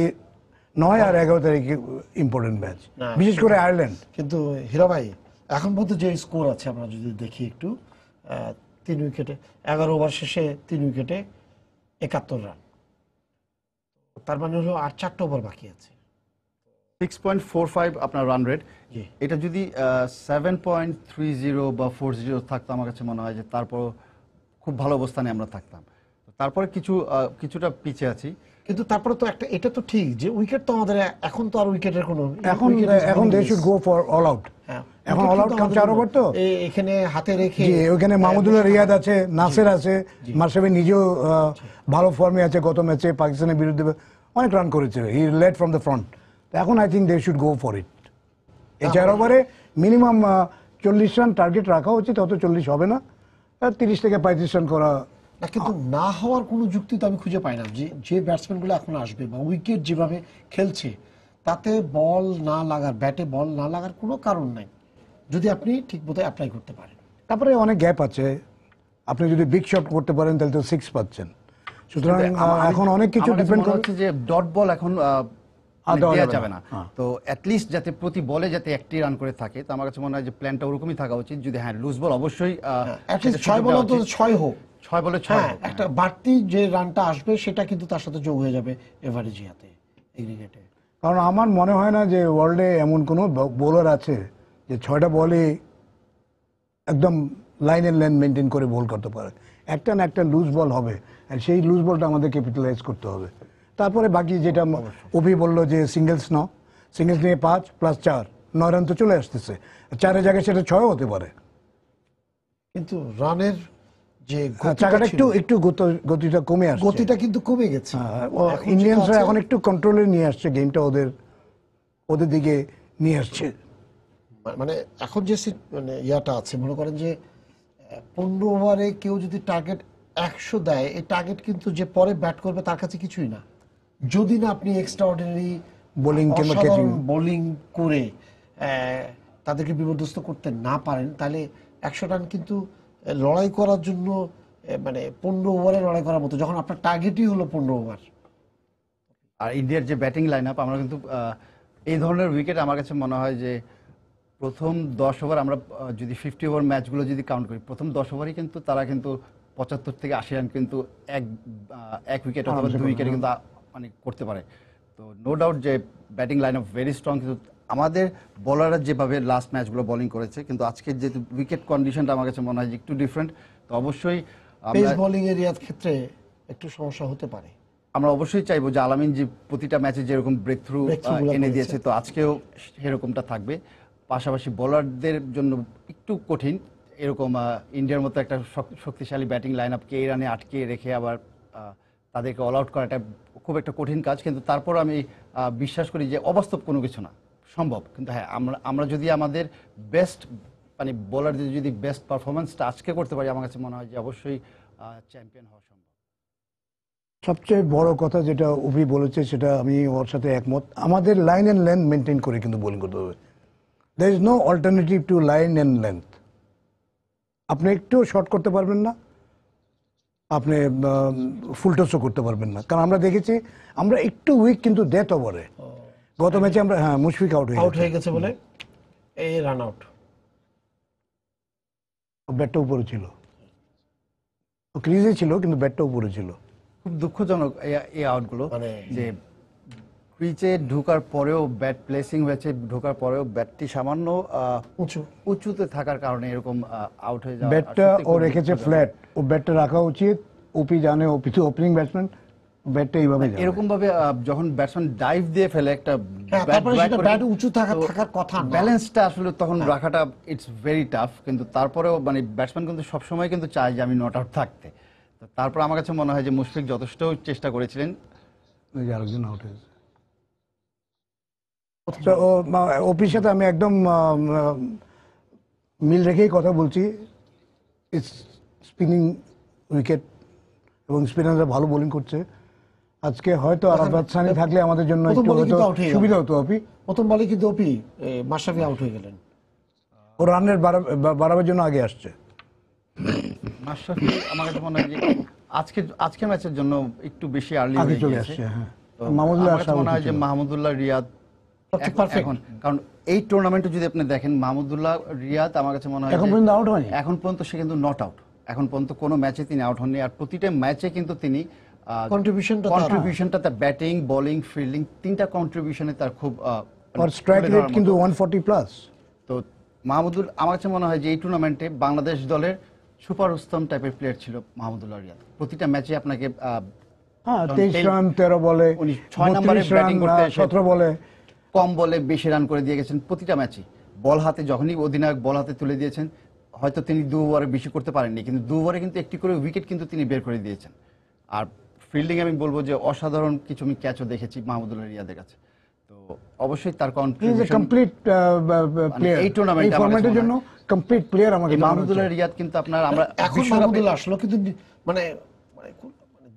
9 আর 11 তারিখে ইম্পর্টেন্ট ম্যাচ, বিশেষ করে আয়ারল্যান্ড। কিন্তু হীরা ভাই, এখন পর্যন্ত যে স্কোর আছে আমরা যদি দেখি একটু, 3 উইকেটে 11 ওভার শেষে 3 উইকেটে 71 রান। তার মানে হলো আর 4টা ওভার বাকি আছে। 6.45 আপনার রান রেট। জি। এটা যদি 7.30 বা 40 থাকতো, আমার কাছে মনে হয় যে তারপর খুব ভালো অবস্থানে আমরা থাকতাম। তারপরে কিছুটা পিছিয়ে আছি। কিন্তু তারপরে তো একটা, এটা তো ঠিক যে উইকেট তো আমাদের এখন তো আর উইকেটের কোনো এখন they should go for all out. এখন অল আউট কাম 4 ওভার তো এখানে হাতে রেখে জি, ওখানে মাহমুদুল্লাহ রিয়াদ আছে, নাসের আছে, মাশরাফি নিজেও ভালো ফর্মে আছে। গত ম্যাচে পাকিস্তানের বিরুদ্ধে অনেক রান করেছে, he led from the front. এখন I think they should go for it. এই 4 ওভারে মিনিমাম 40 রান টার্গেট রাখা উচিত, অত 40 হবে না, 30 থেকে 35 রান করা। না, কিন্তু না হওয়ার কোনো যুক্তি তো আমি খুঁজে পাই না। যে ব্যাটসম্যানগুলো এখন আসবে বা উইকেট যেভাবে খেলছে, তাতে বল না লাগার, ব্যাটে বল না লাগার কোনো কারণ নাই যদি আপনি ঠিক মতো অ্যাপ্লাই করতে পারেন। তারপরে অনেক গ্যাপ আছে, আপনি যদি বিগ শট করতে পারেন তাহলে তো 6 পাচ্ছেন। সুতরাং এখন অনেক কিছু ডিপেন্ড করছে যে ডট বল এখন দেওয়া দেওয়া যাবে যাবে না। তো অ্যাটলিস্ট যাতে প্রতি বলে যাতে 1টি রান করে থাকে, তো আমার কাছে মনে হয় যে প্ল্যানটা ওরকমই থাকা উচিত। যদি হ্যাঁ লুজ বল অবশ্যই অ্যাটলিস্ট 6 বল অন্তত 6 হোক, 6 বলে 6 হ্যাঁ, একটা বাড়তি যে রানটা আসবে সেটা কিন্তু তার সাথে যোগ হয়ে যাবে এভারেজিয়াতে, এগ্রিগেটে। কারণ আমার মনে হয় না যে ওয়ার্ল্ডে এমন কোনো বোলার আছে যে 6টা বলে একদম লাইন এন্ড লেন্থ মেনটেন করে বল করতে পারে। একটা না একটা লুজ বল হবে, আর সেই লুজ বলটা আমাদের ক্যাপিটালাইজ করতে হবে। তারপরে বাকি যেটা ওপি বললো যে সিঙ্গেলস নিয়ে 5 + 4 9 রান তো চলে আসতেছে। 4-এর জায়গায় সেটা 6 হতে পারে। কিন্তু রানের যে চাকাটা একটু গতিটা কমে আসছে, গতিটা কিন্তু কমে গেছে। ইন্ডিয়ানসরা এখন একটু কন্ট্রোলে নিয়ে আসছে গেমটা, ওদের দিকে নিয়ে আসছে। মানে এখন যে মানে ইয়াটা আছে, মনে করেন যে 15 ওভারে কেউ যদি টার্গেট 100 দেয়, এই টার্গেট কিন্তু যে পরে ব্যাট করবে তার কাছে কিছুই না, যদি না আপনি এক্সট্রা অর্ডিনারি বোলিং কিংবা ক্যাচিং বোলিং করে তাদেরকে বিপর্যস্ত করতে না পারেন, তাহলে 100 রান কিন্তু লড়াই করার জন্য মানে 15 ওভারে লড়াই করার মতো, যখন আপনার টার্গেটই হলো 15 ওভার। আর ইন্ডিয়ার যে ব্যাটিং লাইন আপ, আমরা কিন্তু এই ধরনের উইকেট আমার কাছে মনে হয় যে প্রথম 10 ওভার আমরা যদি 50 ওভার ম্যাচগুলো যদি কাউন্ট করি, প্রথম 10 ওভারই কিন্তু তারা কিন্তু 75 থেকে 80 রান কিন্তু এক উইকেট অথবা 2 উইকেটে কিন্তু মানে করতে পারে। তো নো ডাউট যে batting line up very strong, কিন্তু আমাদের বোলাররা যেভাবে লাস্ট ম্যাচগুলো বোলিং করেছে, কিন্তু আজকের যে উইকেট কন্ডিশনটা আমার কাছে মনে হয় যে একটু ডিফারেন্ট। তো অবশ্যই পেস বোলিং এর ক্ষেত্রে একটু সমস্যা হতে পারে। আমরা অবশ্যই চাইবো যে আলামিন যে প্রতিটা ম্যাচে যেরকম ব্রেক থ্রু এনে দিয়েছে, তো আজকেও সেরকমটা থাকবে। পাশাপাশি বোলারদের জন্য একটু কঠিন, এরকম ইন্ডিয়ার মতো একটা শক্তিশালী ব্যাটিং লাইন আপকে এই রানে আটকে রেখে আবার তাদেরকে অল আউট করাটা খুব একটা কঠিন কাজ। কিন্তু তারপর আমি বিশ্বাস করি যে অবাস্তব কোনো কিছু না, সম্ভব। কিন্তু হ্যাঁ, আমরা যদি আমাদের বেস্ট মানে বোলারদের যদি বেস্ট পারফরমেন্সটা আজকে করতে পারি, আমার কাছে মনে হয় যে অবশ্যই চ্যাম্পিয়ন হওয়া সম্ভব। সবচেয়ে বড় কথা যেটা ওপি বলেছে সেটা আমি ওর সাথে একমত। আমাদের লাইন এন্ড লেন্থ মেনটেন করে কিন্তু বোলিং করতে হবে। There is no alternative to line and length. আপনি একটু শর্ট করতে পারবেন না, আপনি ফুল টসও করতে পারবেন না। কারণ আমরা দেখেছি আমরা একটু উইক কিন্তু ডেথ ওভারে গত ম্যাচে আমরা মুশফিক আউট হয়ে গেছে বলে এই রান আউট, ব্যাটটা উপরে ছিল, ক্রিজে ছিল কিন্তু ব্যাটটা উপরে ছিল। খুব দুঃখজনক এই আউটগুলো, যে ক্রিজে ঢোকার পরেও ব্যাট প্লেসিং হয়েছে, ঢোকার পরেও ব্যাটটি সামান্য উঁচুতে থাকার কারণে এরকম আউট হয়ে যাওয়া। ব্যাটটা ও রেখেছে ফ্ল্যাট, ও ব্যাটটা রাখা উচিত। ওপি জানে, ওপি তো ওপেনিং ব্যাটসম্যান, ব্যাটটা এইভাবে এরকম ভাবে যখন ব্যাটসম্যান ডাইভ দিয়ে ফেলে একটা ব্যাট উঁচু থাকার কথা, ব্যালেন্সটা আসলে তখন রাখাটা ইটস ভেরি টাফ। কিন্তু তারপরেও মানে ব্যাটসম্যান কিন্তু সবসময় কিন্তু চায় যে আমি নট আউট থাকতে। তারপর আমার কাছে মনে হয় যে মুশফিক যথেষ্ট চেষ্টা করেছিলেন। আরেকজন আউট হয়েছে। ওপির সাথে আমি একদম মিল রেখেই কথা বলছি। স্পিনিং উইকেট এবং স্পিনাররা ভালো বোলিং করছে আজকে। হয়তো আরাফাত সানি থাকলে আমাদের জন্য একটু সুবিধা হতো। ওপি প্রথম বলে কিন্তু ওপি মাশরাফি আউট হয়ে গেলেন, ও রানের বাড়াবার জন্য আগে আসছে। মাশরাফি আমার কাছে মনে হয় যে আজকে ম্যাচের জন্য একটু বেশি আর্লি হয়ে চলে আসছে। হ্যাঁ, মাহমুদুল্লাহ রিয়াদ এখন, কারণ এই টুর্নামেন্টে যদি আপনি দেখেন মাহমুদুল্লাহ রিয়াদ আমার কাছে মনে হয় এখন পর্যন্ত আউট হয়নি। এখন পর্যন্ত সে কিন্তু নট আউট, এখন পর্যন্ত কোনো ম্যাচে তিনি আউট হননি। আর প্রতিটা ম্যাচে কিন্তু তিনি কন্ট্রিবিউশনটা তার ব্যাটিং বোলিং ফিল্ডিং তিনটা কন্ট্রিবিউশনে তার খুব আর স্ট্রাইক রেট কিন্তু 140 প্লাস। তো মাহমুদুল আমার কাছে মনে হয় যে এই টুর্নামেন্টে বাংলাদেশ দলের সুপার উস্তম টাইপের প্লেয়ার ছিল মাহমুদুল্লাহ রিয়াদ। প্রতিটা ম্যাচে আপনাকে 23 রান 13 বলে, 6 নম্বরে ব্যাটিং করতে 17 বলে, কম বলে বেশি রান করে দিয়ে গেছেন প্রতিটা ম্যাচে। বল হাতে যখনই অধিনায়ক বল হাতে তুলে দিয়েছেন, হয়তো তিনি 2 ওভারে বেশি করতে পারেননি, কিন্তু 2 ওভারে কিন্তু একটি করে উইকেট কিন্তু তিনি বের করে দিয়েছেন। আর ফিল্ডিং আমি বলবো যে অসাধারণ কিছু আমি ক্যাচও দেখেছি মাহমুদুল্লাহ রিয়াদের কাছে। তো অবশ্যই তার কন্ট্রিবিউশন কমপ্লিট প্লেয়ার এই টুর্নামেন্টে ফরম্যাটের জন্য কমপ্লিট প্লেয়ার আমাকে মাহমুদুল্লাহ রিয়াদ কিন্তু আপনার আমরা এখন মাহমুদুল্লাহ আসলো, কিন্তু মানে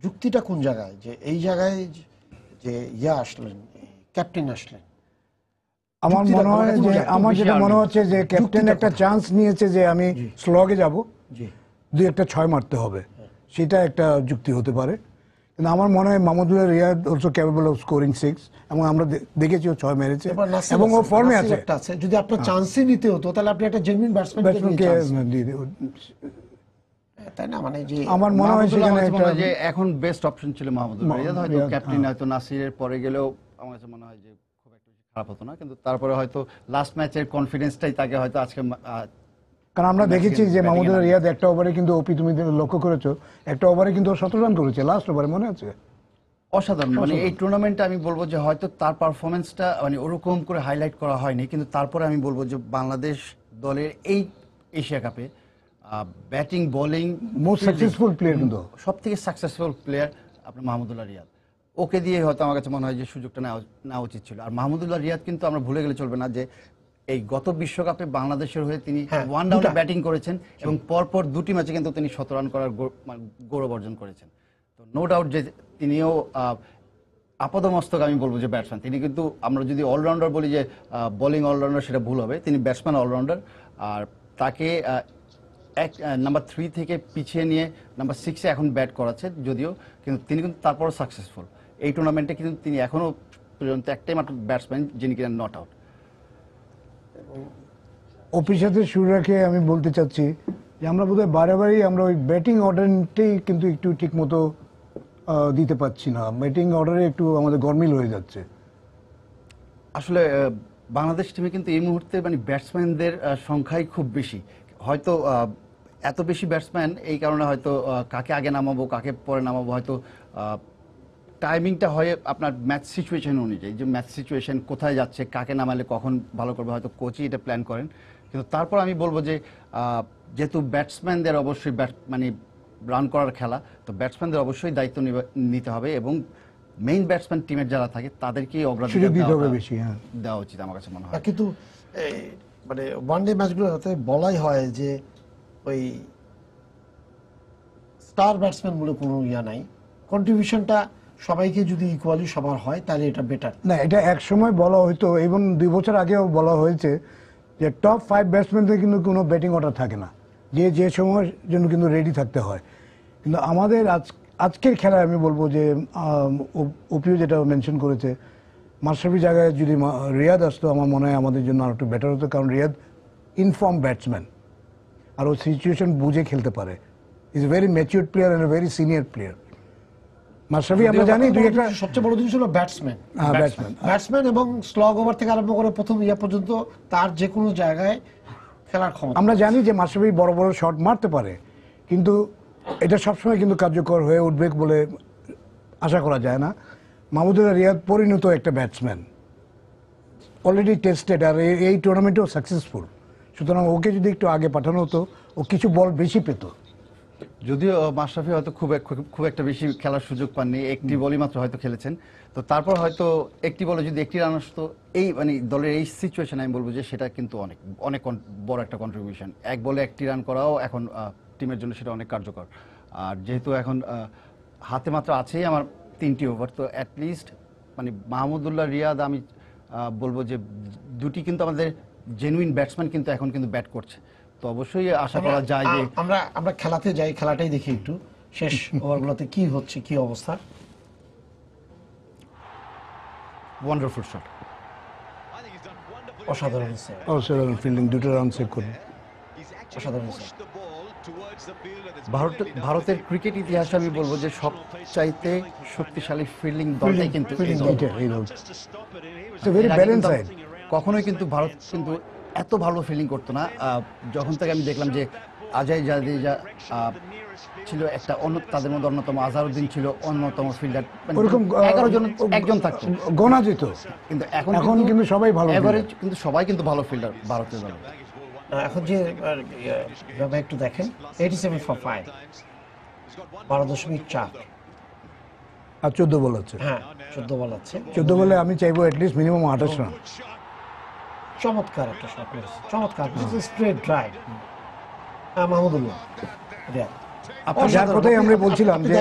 যুক্তিটা কোন জায়গায় যে এই জায়গায় যে আসলেন, ক্যাপ্টেন আসলেন? আমার মনে হয় যে আমার যেটা মনে হচ্ছে যে ক্যাপ্টেন একটা চান্স নিয়েছে যে আমি স্লগে যাব, দুই একটা 6 মারতে হবে, সেটা একটা যুক্তি হতে পারে। কিন্তু আমার মনে হয় Mahmudullah Riyad also capable of scoring 6, এবং আমরা দেখেছি ও 6 মেরেছে এবং ও ফর্মে আছে। যদি আপনার চান্সই নিতে হতো তাহলে আপনি একটা জেনুইন ব্যাটসম্যানকে তাই না, মানে যে আমার মনে হয় সেখানে যে এখন বেস্ট অপশন ছিল মাহমুদুল্লাহ রিয়াদ। হয়তো ক্যাপ্টেন হয়তো নাসিরের পরে গেলেও আমার কাছে মনে হয় যে খুব একটা খারাপ হতো না, কিন্তু তারপরে হয়তো লাস্ট ম্যাচের কনফিডেন্সটাই তাকে হয়তো আজকে, কারণ আমরা দেখেছি যে মাহমুদুল্লাহ রিয়াদ একটা ওভারে কিন্তু ওপি তুমি লক্ষ্য করেছো, একটা ওভারে কিন্তু 17 রান করেছে লাস্ট ওভারে, মনে আছে? অসাধারণ। মানে এই টুর্নামেন্টে আমি বলবো যে হয়তো তার পারফরমেন্সটা মানে ওরকম করে হাইলাইট করা হয়নি, কিন্তু তারপরে আমি বলবো যে বাংলাদেশ দলের এই এশিয়া কাপে batting bowling most successful player, কিন্তু সবথেকে সাকসেসফুল প্লেয়ার আপনার মাহমুদুল্লাহ রিয়াদ। ওকে দিয়ে হয়তো আমার কাছে মনে হয় যে সুযোগটা নেওয়া উচিত ছিল। আর মাহমুদুল্লাহ রিয়াদ কিন্তু আমরা ভুলে গেলে চলবে না যে এই গত বিশ্বকাপে বাংলাদেশের হয়ে তিনি ওয়ান ডাউনে ব্যাটিং করেছেন এবং পরপর 2টি ম্যাচে কিন্তু তিনি 17 রান করার গৌরব অর্জন করেছেন। তো নো ডাউট যে তিনিও আপাদমস্তক আমি বলবো যে ব্যাটসম্যান। তিনি কিন্তু আমরা যদি অলরাউন্ডার বলি যে বোলিং অলরাউন্ডার, সেটা ভুল হবে, তিনি ব্যাটসম্যান অলরাউন্ডার। আর তাকে নাম্বার 3 থেকে পিছিয়ে নিয়ে নাম্বার 6-এ এখন ব্যাট করাচ্ছে যদিও, কিন্তু তিনি কিন্তু তারপরও সাকসেসফুল। এই টুর্নামেন্টে কিন্তু তিনি এখনও পর্যন্ত একটাই মাত্র ব্যাটসম্যান যিনি কিনা নট আউট। ওপির সাথে শুরু রেখে আমি বলতে চাচ্ছি যে আমরা বোধহয় বারবারই আমরা ওই ব্যাটিং অর্ডারটাই কিন্তু একটু ঠিক মতো দিতে পারছি না। ব্যাটিং অর্ডারে একটু আমাদের গরমিল হয়ে যাচ্ছে। আসলে বাংলাদেশ টিমে কিন্তু এই মুহূর্তে মানে ব্যাটসম্যানদের সংখ্যাই খুব বেশি। হয়তো এত বেশি ব্যাটসম্যান এই কারণে হয়তো কাকে আগে নামাবো কাকে পরে নামাবো, হয়তো টাইমিংটা হয় আপনার ম্যাচ সিচুয়েশন অনুযায়ী, যে ম্যাচ সিচুয়েশন কোথায় যাচ্ছে, কাকে নামালে কখন ভালো করবে, হয়তো কোচই এটা প্ল্যান করেন। কিন্তু তারপর আমি বলবো যে যেহেতু ব্যাটসম্যানদের অবশ্যই মানে রান করার খেলা, তো ব্যাটসম্যানদের অবশ্যই দায়িত্ব নিতে হবে এবং মেইন ব্যাটসম্যান টিমের যারা থাকে তাদেরকেই অগ্রাধিকার দেওয়া উচিত আমার কাছে মনে হয়। কিন্তু মানে ওয়ানডে ম্যাচগুলোতে বলাই হয় যে ওই স্টার ব্যাটসম্যান বলে কোনো ইয়া নাই, কন্ট্রিবিউশনটা সবাইকে যদি ইকুয়ালি সবার হয় তাহলে এটা বেটার। না, এটা এক সময় বলা হয়তো, এবং 2 বছর আগেও বলা হয়েছে যে টপ 5 ব্যাটসম্যানদের কিন্তু কোনো ব্যাটিং অর্ডার থাকে না, যে সময়ের জন্য কিন্তু রেডি থাকতে হয়। কিন্তু আমাদের আজকের খেলায় আমি বলবো যে ওপিও যেটা মেনশন করেছে, মাশরাফির জায়গায় যদি রিয়াদ আসতো আমার মনে হয় আমাদের জন্য আর একটু বেটার হতো, কারণ রিয়াদ ইনফর্ম ব্যাটসম্যান আর ও সিচুয়েশন বুঝে খেলতে পারে। Is a very matured player and a very senior player. Mashrafe আমরা জানি দুই একটা সবচেয়ে বড় জিনিস হলো ব্যাটসম্যান এবং স্লগ ওভার থেকে আরম্ভ করে প্রথম ইয়া পর্যন্ত তার যে কোনো জায়গায় খেলার ক্ষমতা। আমরা জানি যে মাশরাফি বড় বড় শট মারতে পারে, কিন্তু এটা সবসময় কিন্তু কার্যকর হয়ে উঠবে বলে আশা করা যায় না। মাহমুদুল্লাহ রিয়াদ পরিণত একটা ব্যাটসম্যান, অলরেডি টেস্টেড, আর এই টুর্নামেন্টেও সাকসেসফুল। সুতরাং ওকে যদি একটু আগে পাঠানো হতো ও কিছু বল বেশি পেত। যদিও মাশরাফি হয়তো খুব একটা বেশি খেলার সুযোগ পাননি, একটি বলই মাত্র হয়তো খেলেছেন, তো তারপর হয়তো একটি বলে যদি একটি রান আসতো, এই মানে দলের এই সিচুয়েশন আমি বলবো যে সেটা কিন্তু অনেক বড় একটা কন্ট্রিবিউশন। এক বলে একটি রান করাও এখন টিমের জন্য সেটা অনেক কার্যকর। আর যেহেতু এখন হাতে মাত্র আছেই আমার 3টি ওভার, তো অ্যাটলিস্ট মানে মাহমুদুল্লাহ রিয়াদ আমি বলবো যে 2টি কিন্তু আমাদের জেনুইন ব্যাটসম্যান কিন্তু এখন কিন্তু ব্যাট করছে, তো অবশ্যই আশা করা যায় যে আমরা খেলাতে যাই, খেলাটাই দেখি একটু শেষ ওভারগুলোতে কি হচ্ছে, কি অবস্থা। ওয়ান্ডারফুল শট, অসাধারণ ফিল্ডিং, 2টো রান সেভ করে অসাধারণ। ভারতের ক্রিকেট ইতিহাসে আমি বলবো যে সবচাইতে শক্তিশালী ফিল্ডিং দলটাই কিন্তু এই দল। ভেরি এর আগে ব্যালেন্স কিন্তু সাইড। কখনোই কিন্তু ভারত কিন্তু এত ভালো ফিল্ডিং করতো না। যখন থেকে আমি দেখলাম যে অজয় জাদেজা ছিল একটা তাদের মধ্যে অন্যতম, আজহারউদ্দিন ছিল অন্যতম ফিল্ডার, ওরকম 11 জন একজন থাকতো, গোনা যেত। কিন্তু এখন কিন্তু সবাই ভালো এভারেজ কিন্তু সবাই কিন্তু ভালো ফিল্ডার ভারতীয় দলে। এখন যে একটু দেখেন 87 for 5, 12.4, আর 14 বল হচ্ছে। হ্যাঁ 14 বল আছে। 14 বলে আমি চাইবো অ্যাটলিস্ট মিনিমাম 28 রান। চমৎকার একটা শট মেরেছে, চমৎকার স্ট্রেট ড্রাইভ। মাহমুদুল্লাহ যার কথাই আমরা বলছিলাম যে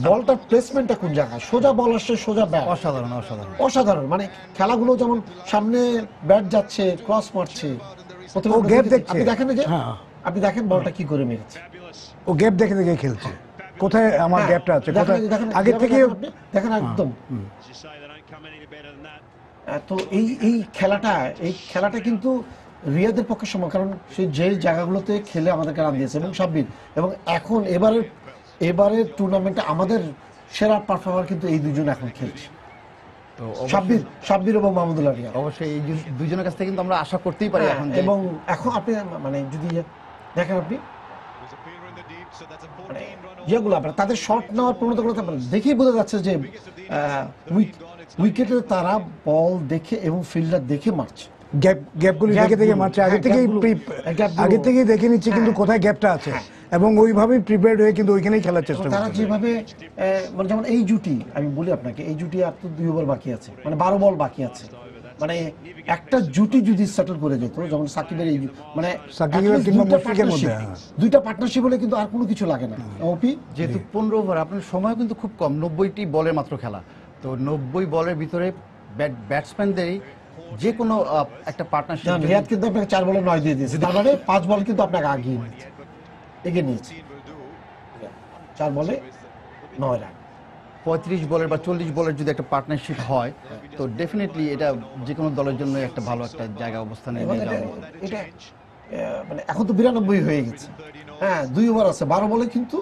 বলটার প্লেসমেন্টটা কোন জায়গায়, সোজা বল আসছে, সোজা ব্যাট, অসাধারণ অসাধারণ অসাধারণ। মানে খেলাগুলো যেমন সামনে ব্যাট যাচ্ছে, ক্রস মারছে, প্রথমে ও গ্যাপ দেখছে। আপনি দেখেন যে হ্যাঁ, আপনি দেখেন বলটা কি করে মেরেছে, ও গ্যাপ দেখে দেখে খেলছে, কোথায় আমার গ্যাপটা আছে, কোথায় আগে থেকে দেখেন একদম। তো এই খেলাটা কিন্তু রিয়াদের পক্ষে সম্ভব, কারণ সে যে জায়গাগুলোতে খেলে আমাদেরকে রান দিয়েছে, এবং সাব্বির, এবং এখন এবারের টুর্নামেন্টে আমাদের সেরা পারফর্মার কিন্তু এই দুজন এখন খেলছে, তো সাব্বির এবং মাহমুদুল্লাহ রিয়াদ। অবশ্যই এই দুজনের কাছ থেকে কিন্তু আমরা আশা করতেই পারি এখন যে, এবং এখন আপনি মানে যদি দেখেন আপনি যেগুলো আপনার তাদের শট নেওয়ার প্রবণতাগুলো দেখেই বোঝা যাচ্ছে যে উইকেটে তারা বল দেখে এবং ফিল্ডার দেখে মারছে, গ্যাপগুলি দেখে দেখে মারছে, আগে থেকেই দেখে নিচ্ছে কিন্তু কোথায় গ্যাপটা আছে, এবং ওইভাবেই প্রিপেয়ার্ড হয়ে কিন্তু ওইখানেই খেলার চেষ্টা করছে। তারা যেভাবে মানে যেমন এই জুটি, আমি বলি আপনাকে, এই জুটি আর তো 2 বল বাকি আছে, মানে 12 বল বাকি আছে, মানে একটা জুটি যদি সেটেল করে যেত, যেমন সাকিবের এই মানে দুইটা পার্টনারশিপ হলে কিন্তু আর কোনো কিছু লাগে না। ওপি যেহেতু 15 ওভার, আপনার সময় কিন্তু খুব কম, 90টি বলের মাত্র খেলা, তো 90 বলের ভিতরে ব্যাটসম্যানদেরই যে কোনো একটা পার্টনারশিপ। রিয়াদ কিন্তু আপনাকে 4 বলে 9 দিয়ে দিয়েছে, তার মানে 5 বল কিন্তু আপনাকে এগিয়ে নিয়েছে, 4 বলে 9 রান। 35 বলের বা 40 বলের যদি একটা পার্টনারশিপ হয়, তো ডেফিনেটলি এটা যে কোনো দলের জন্য একটা ভালো একটা জায়গা অবস্থানে নিয়ে যাবে। এটা মানে এখন তো 92 হয়ে গেছে, হ্যাঁ 2 ওভার আছে, 12 বলে কিন্তু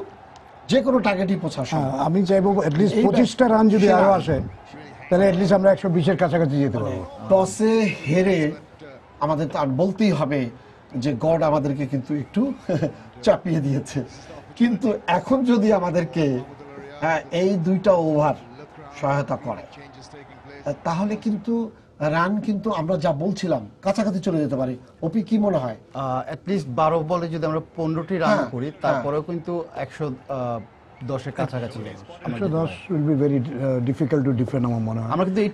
যে কোনো টার্গেটই পৌঁছা সম্ভব। আমি চাইবো অ্যাটলিস্ট 25টা রান যদি আরো আসে, তাহলে অ্যাটলিস্ট আমরা 120-এর কাছাকাছি যেতে পারবো। টসে হেরে আমাদের তো আর বলতেই হবে যে গড আমাদেরকে কিন্তু একটু চাপিয়ে দিয়েছে, কিন্তু এখন যদি আমাদেরকে এই 2টা ওভার সহায়তা করে, তাহলে কিন্তু রান কিন্তু আমরা যা বলছিলাম কাছাকাছি চলে যেতে পারি। ওপি কি মনে হয়? অ্যাটলিস্ট 12 বলে যদি আমরা 15টি রান করি, তারপরেও কিন্তু 110-এর কাছাকাছি। 110 will be very difficult to defend আমার মনে হয়। আমরা কিন্তু এই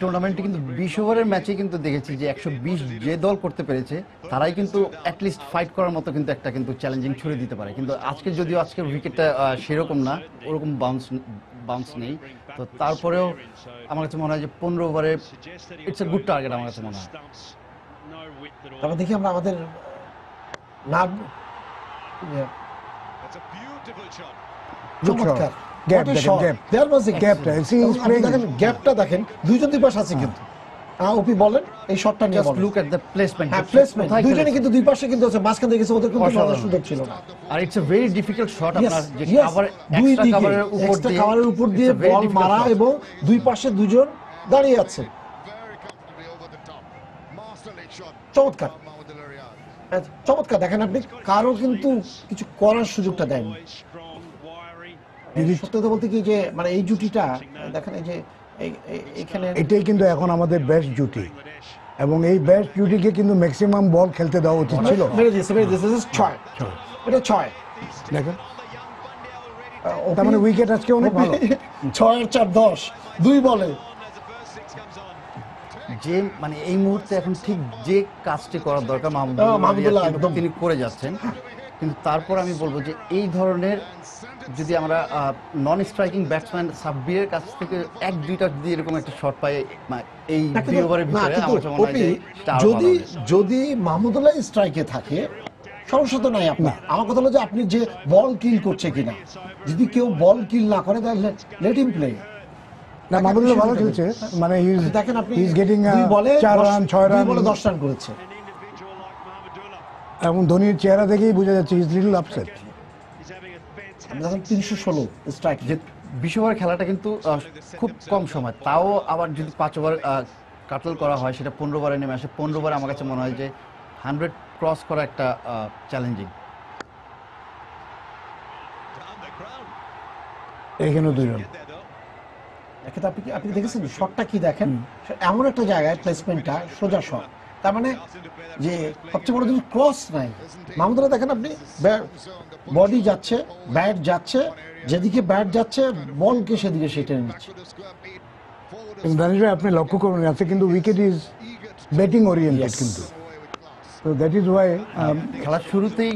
টুর্নামেন্টে কিন্তু 20 ওভারের ম্যাচে কিন্তু দেখেছি যে 120 যে দল করতে পেরেছে, তারাই কিন্তু অ্যাটলিস্ট ফাইট করার মতো কিন্তু একটা কিন্তু চ্যালেঞ্জিং ছুড়ে দিতে পারে। কিন্তু আজকে যদিও আজকের উইকেটটা সেরকম না, ওরকম বাউন্স নেই, তো তারপরেও আমার কাছে মনে হয় যে 15 ওভারে ইটস এ গুড টার্গেট আমার কাছে মনে হয়। তবে দেখি আমরা আমাদের গ্যাপটা দেখেন, দুইজন দুই পাশে আছে কিন্তু। ওপি বলেন এই শটটা নিয়ে বলেন। Look at the placement, placement দুইজনে কিন্তু দুই পাশে কিন্তু আছে, মাঝখান থেকে গেছে, ওদের কিন্তু বলার সুযোগ ছিল না। আর it's a very difficult shot, আপনার যে দুই দিকে এক্সট্রা কভারের উপর দিয়ে বল মারা, এবং দুই পাশে দুজন দাঁড়িয়ে আছে। চমৎকার চমৎকার, দেখেন আপনি কারো কিন্তু কিছু করার সুযোগটা দেয়নি। সত্যি কথা বলতে কি যে মানে এই জুটিটা দেখেন, এই যে এখানে এটাই কিন্তু এখন আমাদের বেস্ট জুটি, এবং এই বেস্ট জুটিকে কিন্তু ম্যাক্সিমাম বল খেলতে দেওয়া উচিত ছিল। এটা 6 দেখেন, তার মানে উইকেট আজকে অনেক ভালো। 6-4-10 2 বলে যে মানে এই মুহূর্তে এখন ঠিক যে কাজটি করার দরকার মাহমুদুল্লাহ তিনি করে যাচ্ছেন, কিন্তু তারপর আমি বলবো যে এই ধরনের যদি আমরা নন স্ট্রাইকিং ব্যাটসম্যান সাব্বিরের কাছ থেকে 1-2টা যদি এরকম একটা শট পাই এই 2 ওভারের ভিতরে, আমার মনে হয় যে যদি মাহমুদুল্লাহ স্ট্রাইকে থাকে সমস্যা তো নাই আপনার। আমার কথা হলো যে আপনি যে বল কিল করছে কিনা, যদি কেউ বল কিল না করে তাহলে লেট হিম প্লে। না, মাহমুদুল্লাহ ভালো খেলছে, মানে দেখেন আপনি হি ইজ গেটিং 2 বলে 4 রান 6 রান, 2 বলে 10 রান করেছে। এবং ধোনির চেহারা দেখেই বোঝা যাচ্ছে ইজ লিটল আপসেট। আপনি দেখেন 316 স্ট্রাইক যে 20 ওভার খেলাটা কিন্তু খুব কম সময়, তাও আবার যদি 5 ওভার কাটল করা হয় সেটা 15 ওভারে নেমে আসে। 15 ওভারে আমার কাছে মনে হয় যে 100 ক্রস করা একটা চ্যালেঞ্জিং। এখানেও 2 রান। এক্ষেত্রে আপনি দেখেছেন শটটা কি দেখেন, এমন একটা জায়গায় প্লেসমেন্টটা সোজা শট, তার মানে যে সবচেয়ে বড় জিনিস ক্রস নাই। মাহমুদুল্লাহ দেখেন আপনি বডি যাচ্ছে, ব্যাট যাচ্ছে, যেদিকে ব্যাট যাচ্ছে বলকে সেদিকে সে টেনে নিচ্ছে। এবং দানিশ ভাই আপনি লক্ষ্য করুন আছে কিন্তু wicket is batting oriented Yes. কিন্তু, তো দ্যাট ইজ ওয়াই খেলার শুরুতেই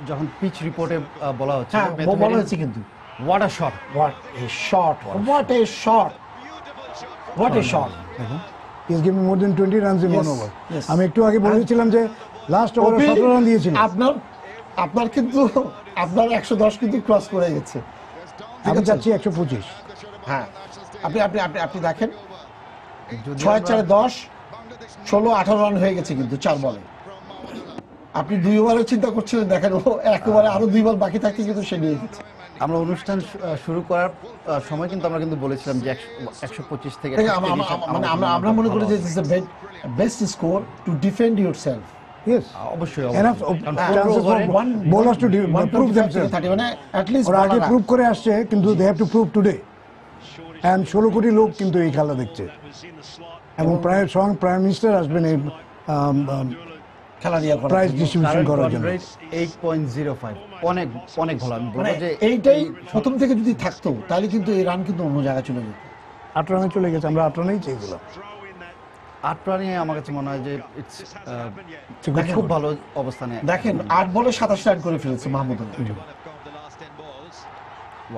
যখন পিচ রিপোর্টে বলা হচ্ছে হ্যাঁ বলা হয়েছে কিন্তু what a shot, what a shot, what a shot, what a shot. Is giving more than 20 runs in one Yes, over. yes. আমি একটু আগে বলেছিলাম যে লাস্ট ওভারে 17 রান দিয়েছিল। আপনার কিন্তু আপনার 110 কিন্তু ক্রস করে গেছে। আমি চাচ্ছি 125। হ্যাঁ আপনি আপনি আপনি আপনি দেখেন যদি 6 4 10 16 18 রান হয়ে গেছে কিন্তু 4 বলে। আপনি 2 ওভারে চিন্তা করছিলেন, দেখেন ও 1 ওভারে আরো 2 বল বাকি থাকতে কিন্তু সে নিয়ে গেছে। আমরা অনুষ্ঠান শুরু করার সময় কিন্তু আমরা কিন্তু বলেছিলাম যে 125 থেকে দেখেন, মানে আমরা মনে করি যে this is the best score to defend yourself. Yes, অবশ্যই enough chances for bowlers to prove themselves. মানে অ্যাট লিস্ট ওরা আগে প্রুভ করে আসছে কিন্তু they have to prove today. And 16 কোটি লোক কিন্তু এই খেলা দেখছে এবং প্রায় স্বয়ং প্রাইম মিনিস্টার আসবেন এই খেলা নিয়ে করা। প্রাইজ ডিস্ট্রিবিউশন করার জন্য। 8.05 অনেক অনেক ভালো। আমি মানে বলবো যে এইটাই প্রথম থেকে যদি থাকতো তাহলে কিন্তু এই রান কিন্তু অন্য জায়গায় চলে যেত। 8 রানে চলে গেছে, আমরা 8 রানেই চেয়েছিলাম। 8 রানে আমার কাছে মনে হয় যে ইটস খুব ভালো অবস্থানে। দেখেন 8 বলে 27 রান করে ফেলেছে মাহমুদুল্লাহ।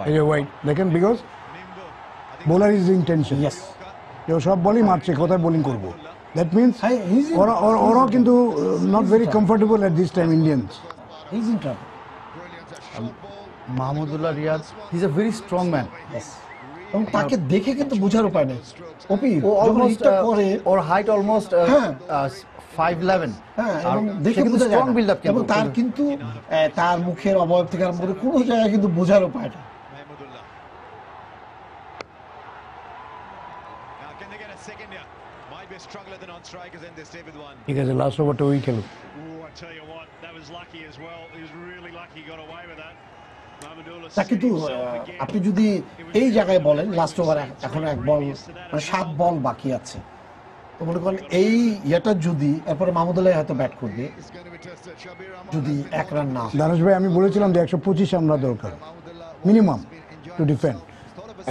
এই যে ওয়াইড দেখেন, because bowler is intention. Yes, কেউ সব বলই মারছে, কোথায় বোলিং করবো। দ্যাট মিনস হ্যাঁ, he's in- ওরাও কিন্তু not very comfortable at this time Indians. He is in trouble. Mahmudullah Riyad he is a very strong man. Yes, এবং তাকে দেখে কিন্তু বোঝার উপায় নেই। ওপি ও যখন অলমোস্ট এটা করে, ওর হাইট অলমোস্ট হ্যাঁ। 5'11". হ্যাঁ, আর এবং দেখে কিন্তু বোঝা যায় স্ট্রং না। বিল্ড আপ এবং তার কিন্তু তার মুখের অবয়ব থেকে আরম্ভ করে কোনো জায়গায় কিন্তু বোঝার উপায় নেই। ঠিক আছে, লাস্ট ওভারটা ওই খেলো। তা কিন্তু আপনি যদি এই জায়গায় বলেন লাস্ট ওভার এখন 1 বল মানে 7 বল বাকি আছে, তো মনে করেন এই ইয়েটা যদি এরপরে মাহমুদুল্লাহ হয়তো ব্যাট করবে যদি 1 রান না হয়। দানেশ ভাই আমি বলেছিলাম যে 125 আমরা দরকার মিনিমাম টু ডিফেন্ড।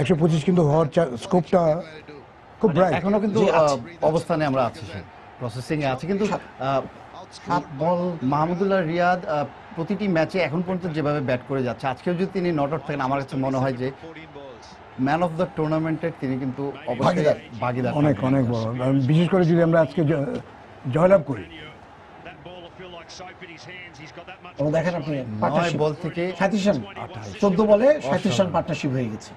125 কিন্তু হওয়ার স্কোপটা খুব ব্রাইট। এখনো কিন্তু জি, আছে। অবস্থানে আমরা আছি, প্রসেসিং এ আছে। কিন্তু 7 বল মাহমুদুল্লাহ রিয়াদ প্রতিটি ম্যাচে এখন পর্যন্ত যেভাবে ব্যাট করে যাচ্ছে, আজকেও যদি তিনি নট আউট থাকেন আমার কাছে মনে হয় যে ম্যান অফ দ্য টুর্নামেন্টের তিনি কিন্তু অবশ্যই ভাগিদার। অনেক অনেক বড়, আর বিশেষ করে যদি আমরা আজকে জয়লাভ করি। এবং দেখেন আপনি 9 বল থেকে 37 রান, 14 বলে 37 রান পার্টনারশিপ হয়ে গেছে।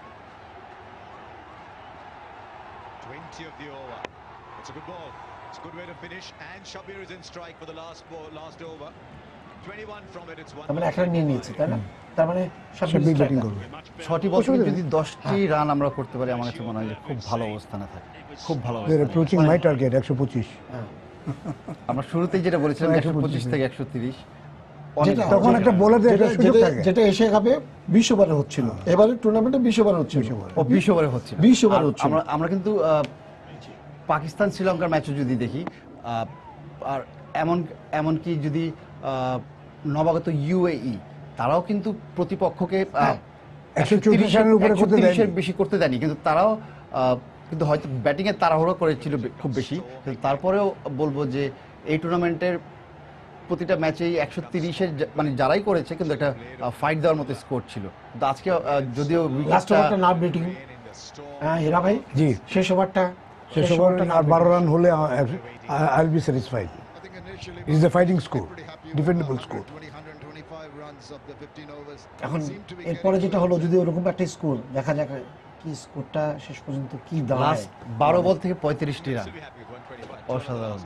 তার মানে 1 রান নিয়ে নিয়েছে, তাই না? তার মানে সাব্বির ব্যাটিং করবে। 6টি বল থেকে যদি 10টি রান আমরা করতে পারি আমার কাছে মনে হয় যে খুব ভালো অবস্থানে থাকে, খুব ভালো They're অবস্থানে। approaching my target 125। আমরা শুরুতেই যেটা বলেছিলাম 125 থেকে 130 অনেক যেটা- ভালো। তখন একটা বোলারদের একটা সুযোগ থাকে। যেটা এশিয়া কাপে 20 ওভারে হচ্ছিল, এবারে টুর্নামেন্টে 20 ওভারে হচ্ছিল। ও 20 ওভারে হচ্ছে 20 ওভারে হচ্ছিল। আমরা কিন্তু পাকিস্তান শ্রীলঙ্কার ম্যাচও যদি দেখি, আর এমনকি যদি নবাগত ইউএই তারাও কিন্তু প্রতিপক্ষকে 134 রানের উপরে করতে দেয়নি। 130 বেশি করতে দেয়নি, কিন্তু তারাও কিন্তু হয়তো ব্যাটিং এ তাড়াহুড়ো করেছিল খুব বেশি, কিন্তু তারপরেও বলবো যে এই টুর্নামেন্টের প্রতিটা ম্যাচেই 130-এর মানে যারাই করেছে কিন্তু একটা ফাইট দেওয়ার মতো স্কোর ছিল। কিন্তু আজকে যদিও লাস্ট ওভারটা না ব্যাটিং, হ্যাঁ হীরা ভাই, জি শেষ ওভারটা শেষ ওভারে আর 12 রান হলে I will be satisfied. It is a fighting score, defendable score. এখন এরপরে যেটা হলো যদি ওরকম একটা স্কোর দেখা যাক কি স্কোরটা শেষ পর্যন্ত কি দাঁড়ায়। লাস্ট 12 বল থেকে 35টি রান, অসাধারণ।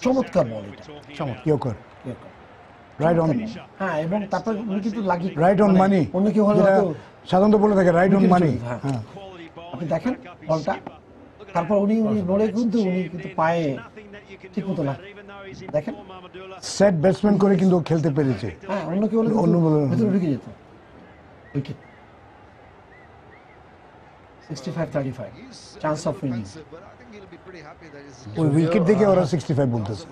চমৎকার বল এটা, ইয়র্কার রাইট অন, হ্যাঁ, এবং তারপর উনি কিন্তু লাগিয়ে রাইট অন মানি, অন্য কেউ হলে হয়তো সাধারণত বলে থাকে রাইট অন wicket মানি। চলে, হ্যাঁ। আপনি দেখেন বলটা, তারপর উনি নড়ে কিন্তু উনি কিন্তু পায়ে ঠিক মতো না, দেখেন, সেট ব্যাটসম্যান করে কিন্তু ও খেলতে পেরেছে। হ্যাঁ, অন্য কেউ হলে অন্য বলে- ভিতরে ঢুকে যেত। Wicket 65-35 chance of winning. ওই উইকেট দেখে ওরা 65 বলতেছে।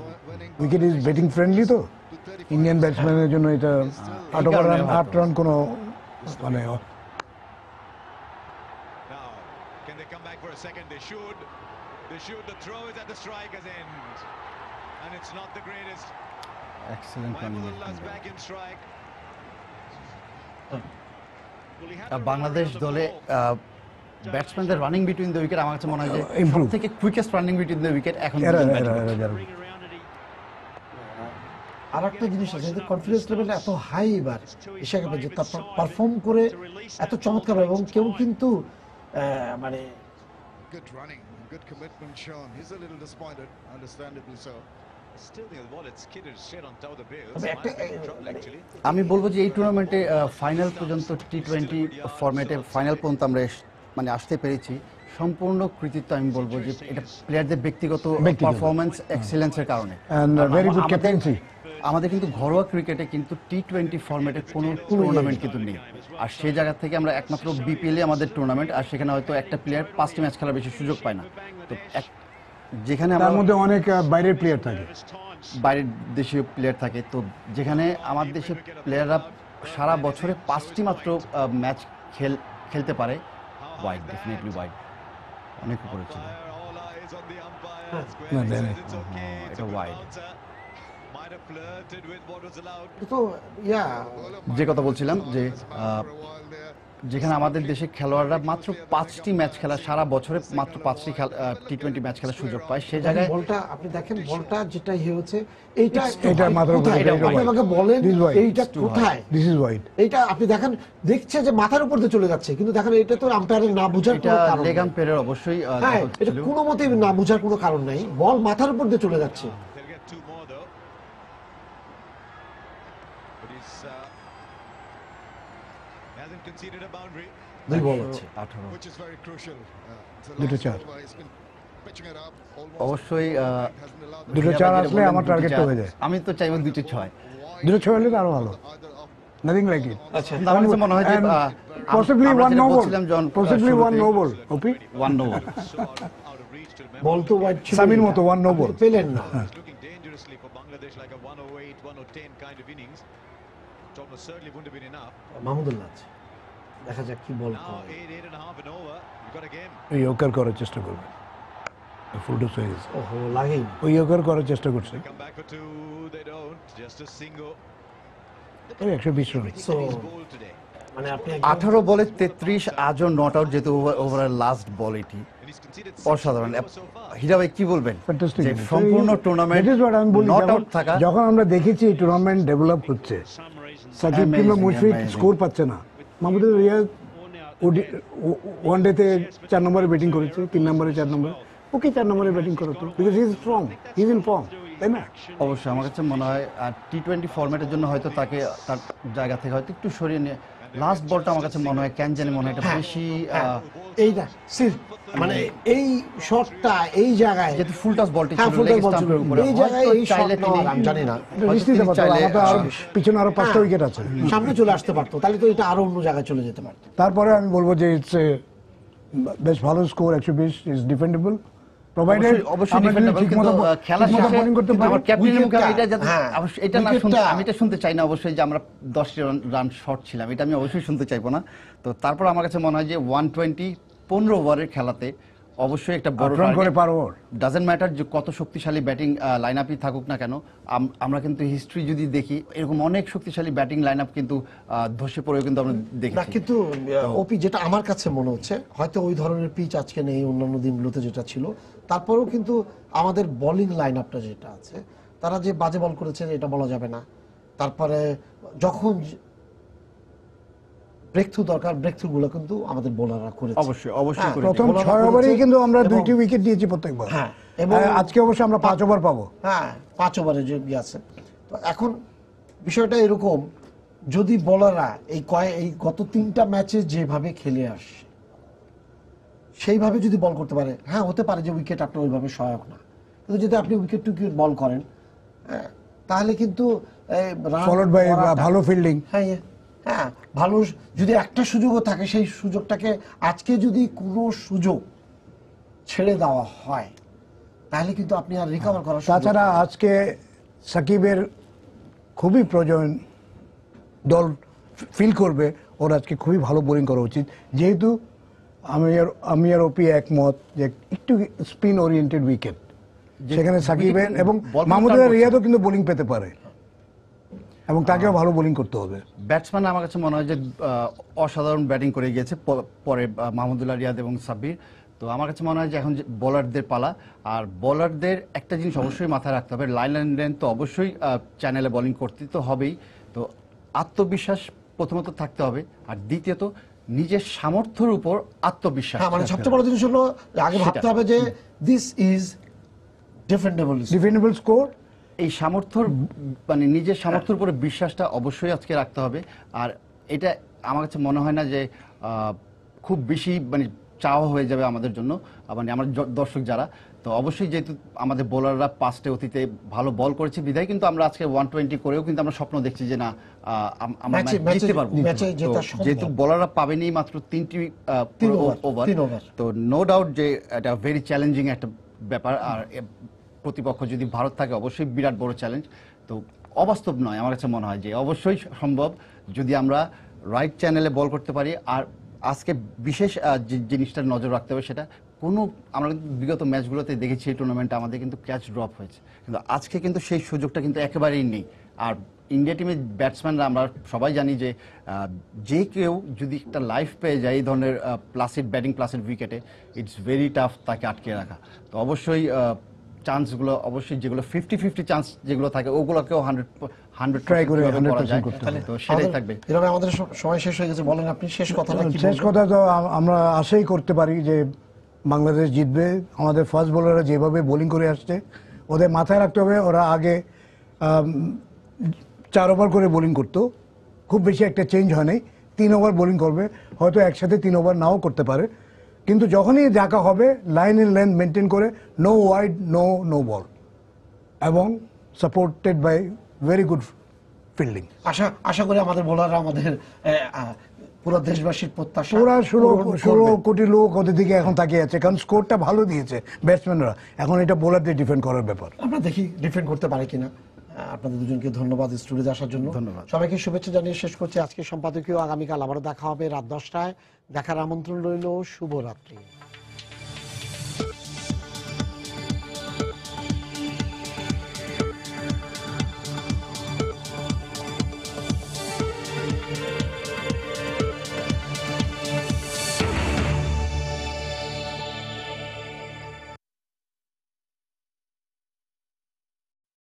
উইকেট ইজ ব্যাটিং ফ্রেন্ডলি, তো ইন্ডিয়ান ব্যাটসম্যানের জন্য এটা 8 রান কোনো মানে Can they come back for a second? They should. They should. The throw is at the striker's end. And it's not the greatest. Excellent running. Mahmudullah's back in strike. Well, he had to Bangladesh run on the দলে ball. ব্যাটসম্যানদের running between the wicket আমার কাছে মনে হয় যে Improve. সবথেকে quickest running between the wicket এখন এরা পর্যন্ত এরা batting এরা করছে। যারা আর একটা জিনিস আছে, এদের কনফিডেন্স লেভেলটা এত হাই এবার এশিয়া কাপে, যে তারপর পারফর্ম করে এত চমৎকার, এবং কেউ কিন্তু মানে Good running, good commitment shown. He's a little disappointed, understandably so. Still the ball, it's skidded straight on top of the bails. তবে একটা, Might have been in trouble, actually. আমি বলবো যে এই টুর্নামেন্টে ফাইনাল পর্যন্ত T20 ফরম্যাটে ফাইনাল পর্যন্ত আমরা মানে আসতে পেরেছি, সম্পূর্ণ কৃতিত্ব আমি বলবো যে এটা প্লেয়ারদের ব্যক্তিগত পারফরম্যান্স এক্সেলেন্সের কারণে। And very good আমাদের- captaincy. আমাদের কিন্তু ঘরোয়া ক্রিকেটে কিন্তু T20 ফরম্যাটে কোনো টুর্নামেন্ট কিন্তু নেই, আর সেই জায়গা থেকে আমরা একমাত্র বিপিএল আমাদের টুর্নামেন্ট, আর সেখানে হয়তো একটা প্লেয়ার 5টি ম্যাচ খেলার বেশি সুযোগ পায় না। তো যেখানে তার আমরা মধ্যে অনেক বাইরের প্লেয়ার থাকে। বাইরের দেশীয় প্লেয়ার থাকে, তো যেখানে আমার দেশের প্লেয়াররা সারা বছরে 5টি মাত্র ম্যাচ খেলতে পারে, ওয়াইড, ডেফিনেটলি ওয়াইড, অনেক উপরে ছিল। All eyes on the umpire. No, Square then says it- it's okay. It's এটা a good wide. bouncer. Might have flirted with what was allowed. তো ইয়া যে কথা বলছিলাম যে For a while there. যেখানে আমাদের দেশে খেলোয়াড়রা মাত্র 5টি ম্যাচ খেলা, সারা বছরে মাত্র 5টি T20 ম্যাচ খেলার সুযোগ পায়, সেই জায়গায় বলটা আপনি দেখেন, বলটা যেটা হয়েছে এইটা এটা মাথার উপরে, কোথায়? এটা আপনি wide. আমাকে বলেন This is wide. এইটা কোথায়? This is wide. এইটা আপনি দেখেন, দেখছে যে মাথার উপর দিয়ে চলে যাচ্ছে, কিন্তু দেখেন এটা তো আম্পায়ারের না বুঝার এটা কোনো কারণ লেগ নেই। আম্পায়ারের অবশ্যই হ্যাঁ, দখল এটা ছিল। কোনো মতেই না বুঝার কোনো কারণ নেই, বল মাথার উপর দিয়ে চলে যাচ্ছে। They'll get two more though. But he hasn't conceded a boundary. দুই বল আছে। 18 Which is very crucial. It's a দুটো last চার। over. He's been pitching it up almost. অবশ্যই Hasn't allowed the দুটো হিরা চার ভাই যেটা আসলে বললেন, আমার দুটি টার্গেটটা চার। হয়ে যায়। আমি তো চাইবো 2টি 6। দুটো ছয় হলে তো আরো ভালো। either of nothing like it. আচ্ছা, কিন্তু আমার কাছে মনে হয় যে পসিবলি আমরা ওয়ান যেটা নো বল, বলছিলাম যখন পসিবলি ওয়ান নো বল। ওপি 1 no ball. so out of reach till ball তো ওয়াইড ছিল, সামির মতো one no আপনি ball। তো পেলেন না। It's looking dangerously for Bangladesh, like a 108, 110 kind of innings. Which almost certainly wouldn't have been enough. Mahmudullah আছে, দেখা যাক কি বল Now করে। 8.5 and over. You've got a game. ওই ইয়র্কার করার চেষ্টা করবে। ফুল টস হয়ে গেছে। ওহো, লাগেই। ওই ইয়র্কার করার চেষ্টা করছে। Come back for two. They don't. Just a single. ওই 120 run. So, He's bowled today. মানে আপনি 18 বলে 33 আজও নট আউট, যেহেতু ওভারের লাস্ট বল এটি And he's conceded অসাধারণ। 6 so far. হীরা ভাই কি বলবেন ফ্যান্টাস্টিক। যে সম্পূর্ণ টুর্নামেন্ট নট আউট থাকা, যখন আমরা দেখেছি টুর্নামেন্ট ডেভেলপ হচ্ছে, সাকিব কিংবা Amazing, মুশফিক amazing. স্কোর পাচ্ছে না, মাহমুদুল রিয়াজ ওয়ান ডেতে 4 নম্বরে ব্যাটিং করেছে, 3 নম্বরে 4 নম্বরে, ওকে 4 নম্বরে ব্যাটিং করতো, because he is strong, he is in form, তাই না? অবশ্যই আমার কাছে মনে হয় আর T20 ফরম্যাটের জন্য হয়তো তাকে তার জায়গা থেকে হয়তো একটু সরিয়ে নিয়ে লাস্ট বলটা আমার কাছে মনে হয় কেন জানি মনে হয় এটা বেশি এইটা মানে এই শটটা এই জায়গায়, যেহেতু ফুল টাচ বলটি হ্যাঁ, ছিল full লেগ toss ball স্টাম্পের ছিল। উপরে, এই জায়গায় হয়তো এই চাইলে shot তিনি নেওয়ার, আমি জানি না। এটা রিস্ক নিতে পারতো, চাইলে, আমাদের আরো পিছনে আরো 5টা উইকেট আছে। সামনে চলে আসতে পারতো, তাহলে তো এটা আরো অন্য জায়গায় চলে যেতে পারতো। তারপরে আমি বলবো যে ইটস বেশ ভালো স্কোর, 120 ইজ ডিফেন্ডেবল, প্রোভাইডেড অবশ্যই defendable, কিন্তু খেলা শেষে বোলিং করতে কিন্তু পারি। আমার ক্যাপ্টেনের মুখে wicket-টা, এটা যাতে হ্যাঁ, অবশ্যই এটা না শুনতে, wicket-টা- আমি এটা শুনতে চাই না অবশ্যই যে আমরা 10 রান শর্ট ছিলাম, এটা আমি অবশ্যই শুনতে চাইবো না। তো তারপর আমার কাছে মনে হয় যে 120 15 ওভারের খেলাতে অবশ্যই একটা বড় রান করে পার ওভার। ডাজেন্ট ম্যাটার যে কত শক্তিশালী ব্যাটিং লাইন আপই থাকুক না কেন, আমরা কিন্তু হিস্ট্রি যদি দেখি এরকম অনেক শক্তিশালী ব্যাটিং লাইন আপ কিন্তু ধসে পড়েও কিন্তু আমরা না, দেখেছি। কিন্তু ওপি যেটা আমার কাছে মনে হচ্ছে, হয়তো ওই ধরনের পিচ আজকে নেই, অন্যান্য দিনগুলোতে যেটা ছিল, তারপরেও কিন্তু আমাদের বোলিং লাইন আপটা যেটা আছে, তারা যে বাজে বল করেছে এটা বলা যাবে না। তারপরে যখন ব্রেক থ্রু দরকার, ব্রেক থ্রু গুলো কিন্তু আমাদের বোলাররা করেছে। অবশ্যই অবশ্যই হ্যাঁ, করেছে। প্রথম bowler 6 করেছে ওভারেই কিন্তু আমরা এবং- 2টি উইকেট দিয়েছি প্রত্যেকবার। হ্যাঁ, এবং আজকে অবশ্য আমরা 5 ওভার পাবো। হ্যাঁ 5 ওভারে যে আছে। তো এখন বিষয়টা এরকম, যদি বোলাররা এই গত 3টা ম্যাচে যেভাবে খেলে আসে সেইভাবে যদি বল করতে পারে, হ্যাঁ হতে পারে যে উইকেট আপনার ওইভাবে সহায়ক না, কিন্তু যদি আপনি উইকেট টু উইকেট বল করেন তাহলে কিন্তু ফলোড বাই ভালো ফিল্ডিং। হ্যাঁ হ্যাঁ ভালো, যদি একটা সুযোগও থাকে সেই সুযোগটাকে আজকে যদি কোনো সুযোগ ছেড়ে দেওয়া হয় তাহলে কিন্তু আপনি আর রিকভার করার সুযোগ তাছাড়া আজকে সাকিবের খুবই প্রয়োজন, দল ফিল করবে ওর আজকে খুবই ভালো বোলিং করা উচিত, যেহেতু আমি আর ওপি একমত যে একটু স্পিন ওরিয়েন্টেড উইকেট, সেখানে সাকিবের এবং মাহমুদুল্লাহ রিয়াদও কিন্তু বোলিং পেতে পারে এবং তাকেও ভালো বোলিং করতে হবে। ব্যাটসম্যান আমার কাছে মনে হয় যে অসাধারণ ব্যাটিং করে গিয়েছে পরে মাহমুদুল্লাহ রিয়াদ এবং সাব্বির। তো আমার কাছে মনে হয় যে এখন বোলারদের পালা, আর বোলারদের একটা জিনিস অবশ্যই মাথায় রাখতে হবে, লাইন অ্যান্ড লেন্থ তো অবশ্যই চ্যানেলে বোলিং করতে তো হবেই, তো আত্মবিশ্বাস প্রথমত থাকতে হবে, আর দ্বিতীয়ত নিজের সামর্থ্যের উপর আত্মবিশ্বাস। হ্যাঁ মানে সবচেয়ে বড় জিনিস হলো আগে ভাবতে হবে যে দিস ইজ ডিফেন্ডেবল স্কোর। এই সামর্থ্যর মানে নিজের সামর্থ্যের উপরে বিশ্বাসটা অবশ্যই আজকে রাখতে হবে। আর এটা আমার কাছে মনে হয় না যে খুব বেশি মানে চাওয়া হয়ে যাবে আমাদের জন্য, মানে আমার দর্শক যারা, তো অবশ্যই যেহেতু আমাদের বোলাররা পাস্টে অতীতে ভালো বল করেছে বিধায় কিন্তু আমরা আজকে 120 করেও কিন্তু আমরা স্বপ্ন দেখছি যে না আমরা ম্যাচ জিততে পারবো। যেহেতু বোলাররা পাবেনি মাত্র 3টি ওভার, তো নো ডাউট যে এটা ভেরি চ্যালেঞ্জিং একটা ব্যাপার, আর প্রতিপক্ষ যদি ভারত থাকে অবশ্যই বিরাট বড় চ্যালেঞ্জ। তো অবাস্তব নয়, আমার কাছে মনে হয় যে অবশ্যই সম্ভব যদি আমরা রাইট চ্যানেলে বল করতে পারি। আর আজকে বিশেষ যে জিনিসটার নজর রাখতে হবে সেটা আমরা বিগত ম্যাচগুলোতে দেখেছি এই টুর্নামেন্টে আমাদের কিন্তু ক্যাচ ড্রপ হয়েছে, কিন্তু আজকে কিন্তু সেই সুযোগটা কিন্তু একেবারেই নেই। আর ইন্ডিয়া টিমের ব্যাটসম্যানরা আমরা সবাই জানি যে যে কেউ যদি একটা লাইফ পেয়ে যায় এই ধরনের প্লাসিড ব্যাটিং প্লাসিড উইকেটে, ইটস ভেরি টাফ তাকে আটকে রাখা। তো অবশ্যই চান্সগুলো অবশ্যই যেগুলো 50-50 চান্স যেগুলো থাকে ওগুলোকেও 100 ট্রাই করে 100% করতে হবে। তো সেটাই থাকবে। এভাবে আমাদের সময় শেষ হয়ে গেছে, বলেন আপনি শেষ কথাটা কি? শেষ কথা তো আমরা আশাই করতে পারি যে বাংলাদেশ জিতবে। আমাদের ফাস্ট বোলাররা যেভাবে বোলিং করে আসছে ওদের মাথায় রাখতে হবে, ওরা আগে 4 ওভার করে বোলিং করতো, খুব বেশি একটা চেঞ্জ হয় নাই, 3 ওভার বোলিং করবে, হয়তো একসাথে 3 ওভার নাও করতে পারে, কিন্তু যখনই দেখা হবে লাইন এর লেন্থ মেনটেন করে নো ওয়াইড নো বল এবং supported by very good fielding. আশা করি আমাদের বোলাররা আমাদের পুরো দেশবাসীর প্রত্যাশা, পুরা 16 কোটি লোক ওদের দিকে এখন তাকিয়ে আছে, কারণ স্কোরটা ভালো দিয়েছে ব্যাটসম্যানরা, এখন এটা বোলারদের ডিফেন্ড করার ব্যাপার। আমরা দেখি ডিফেন্ড করতে পারে কিনা। আপনাদের দুজনকে ধন্যবাদ স্টুডিওতে আসার জন্য। ধন্যবাদ সবাইকে শুভেচ্ছা জানিয়ে শেষ করছি আজকে সম্পাদকীয়। আগামীকাল আবারও দেখা হবে রাত 10টায়। দেখার আমন্ত্রণ রইল। শুভরাত্রি।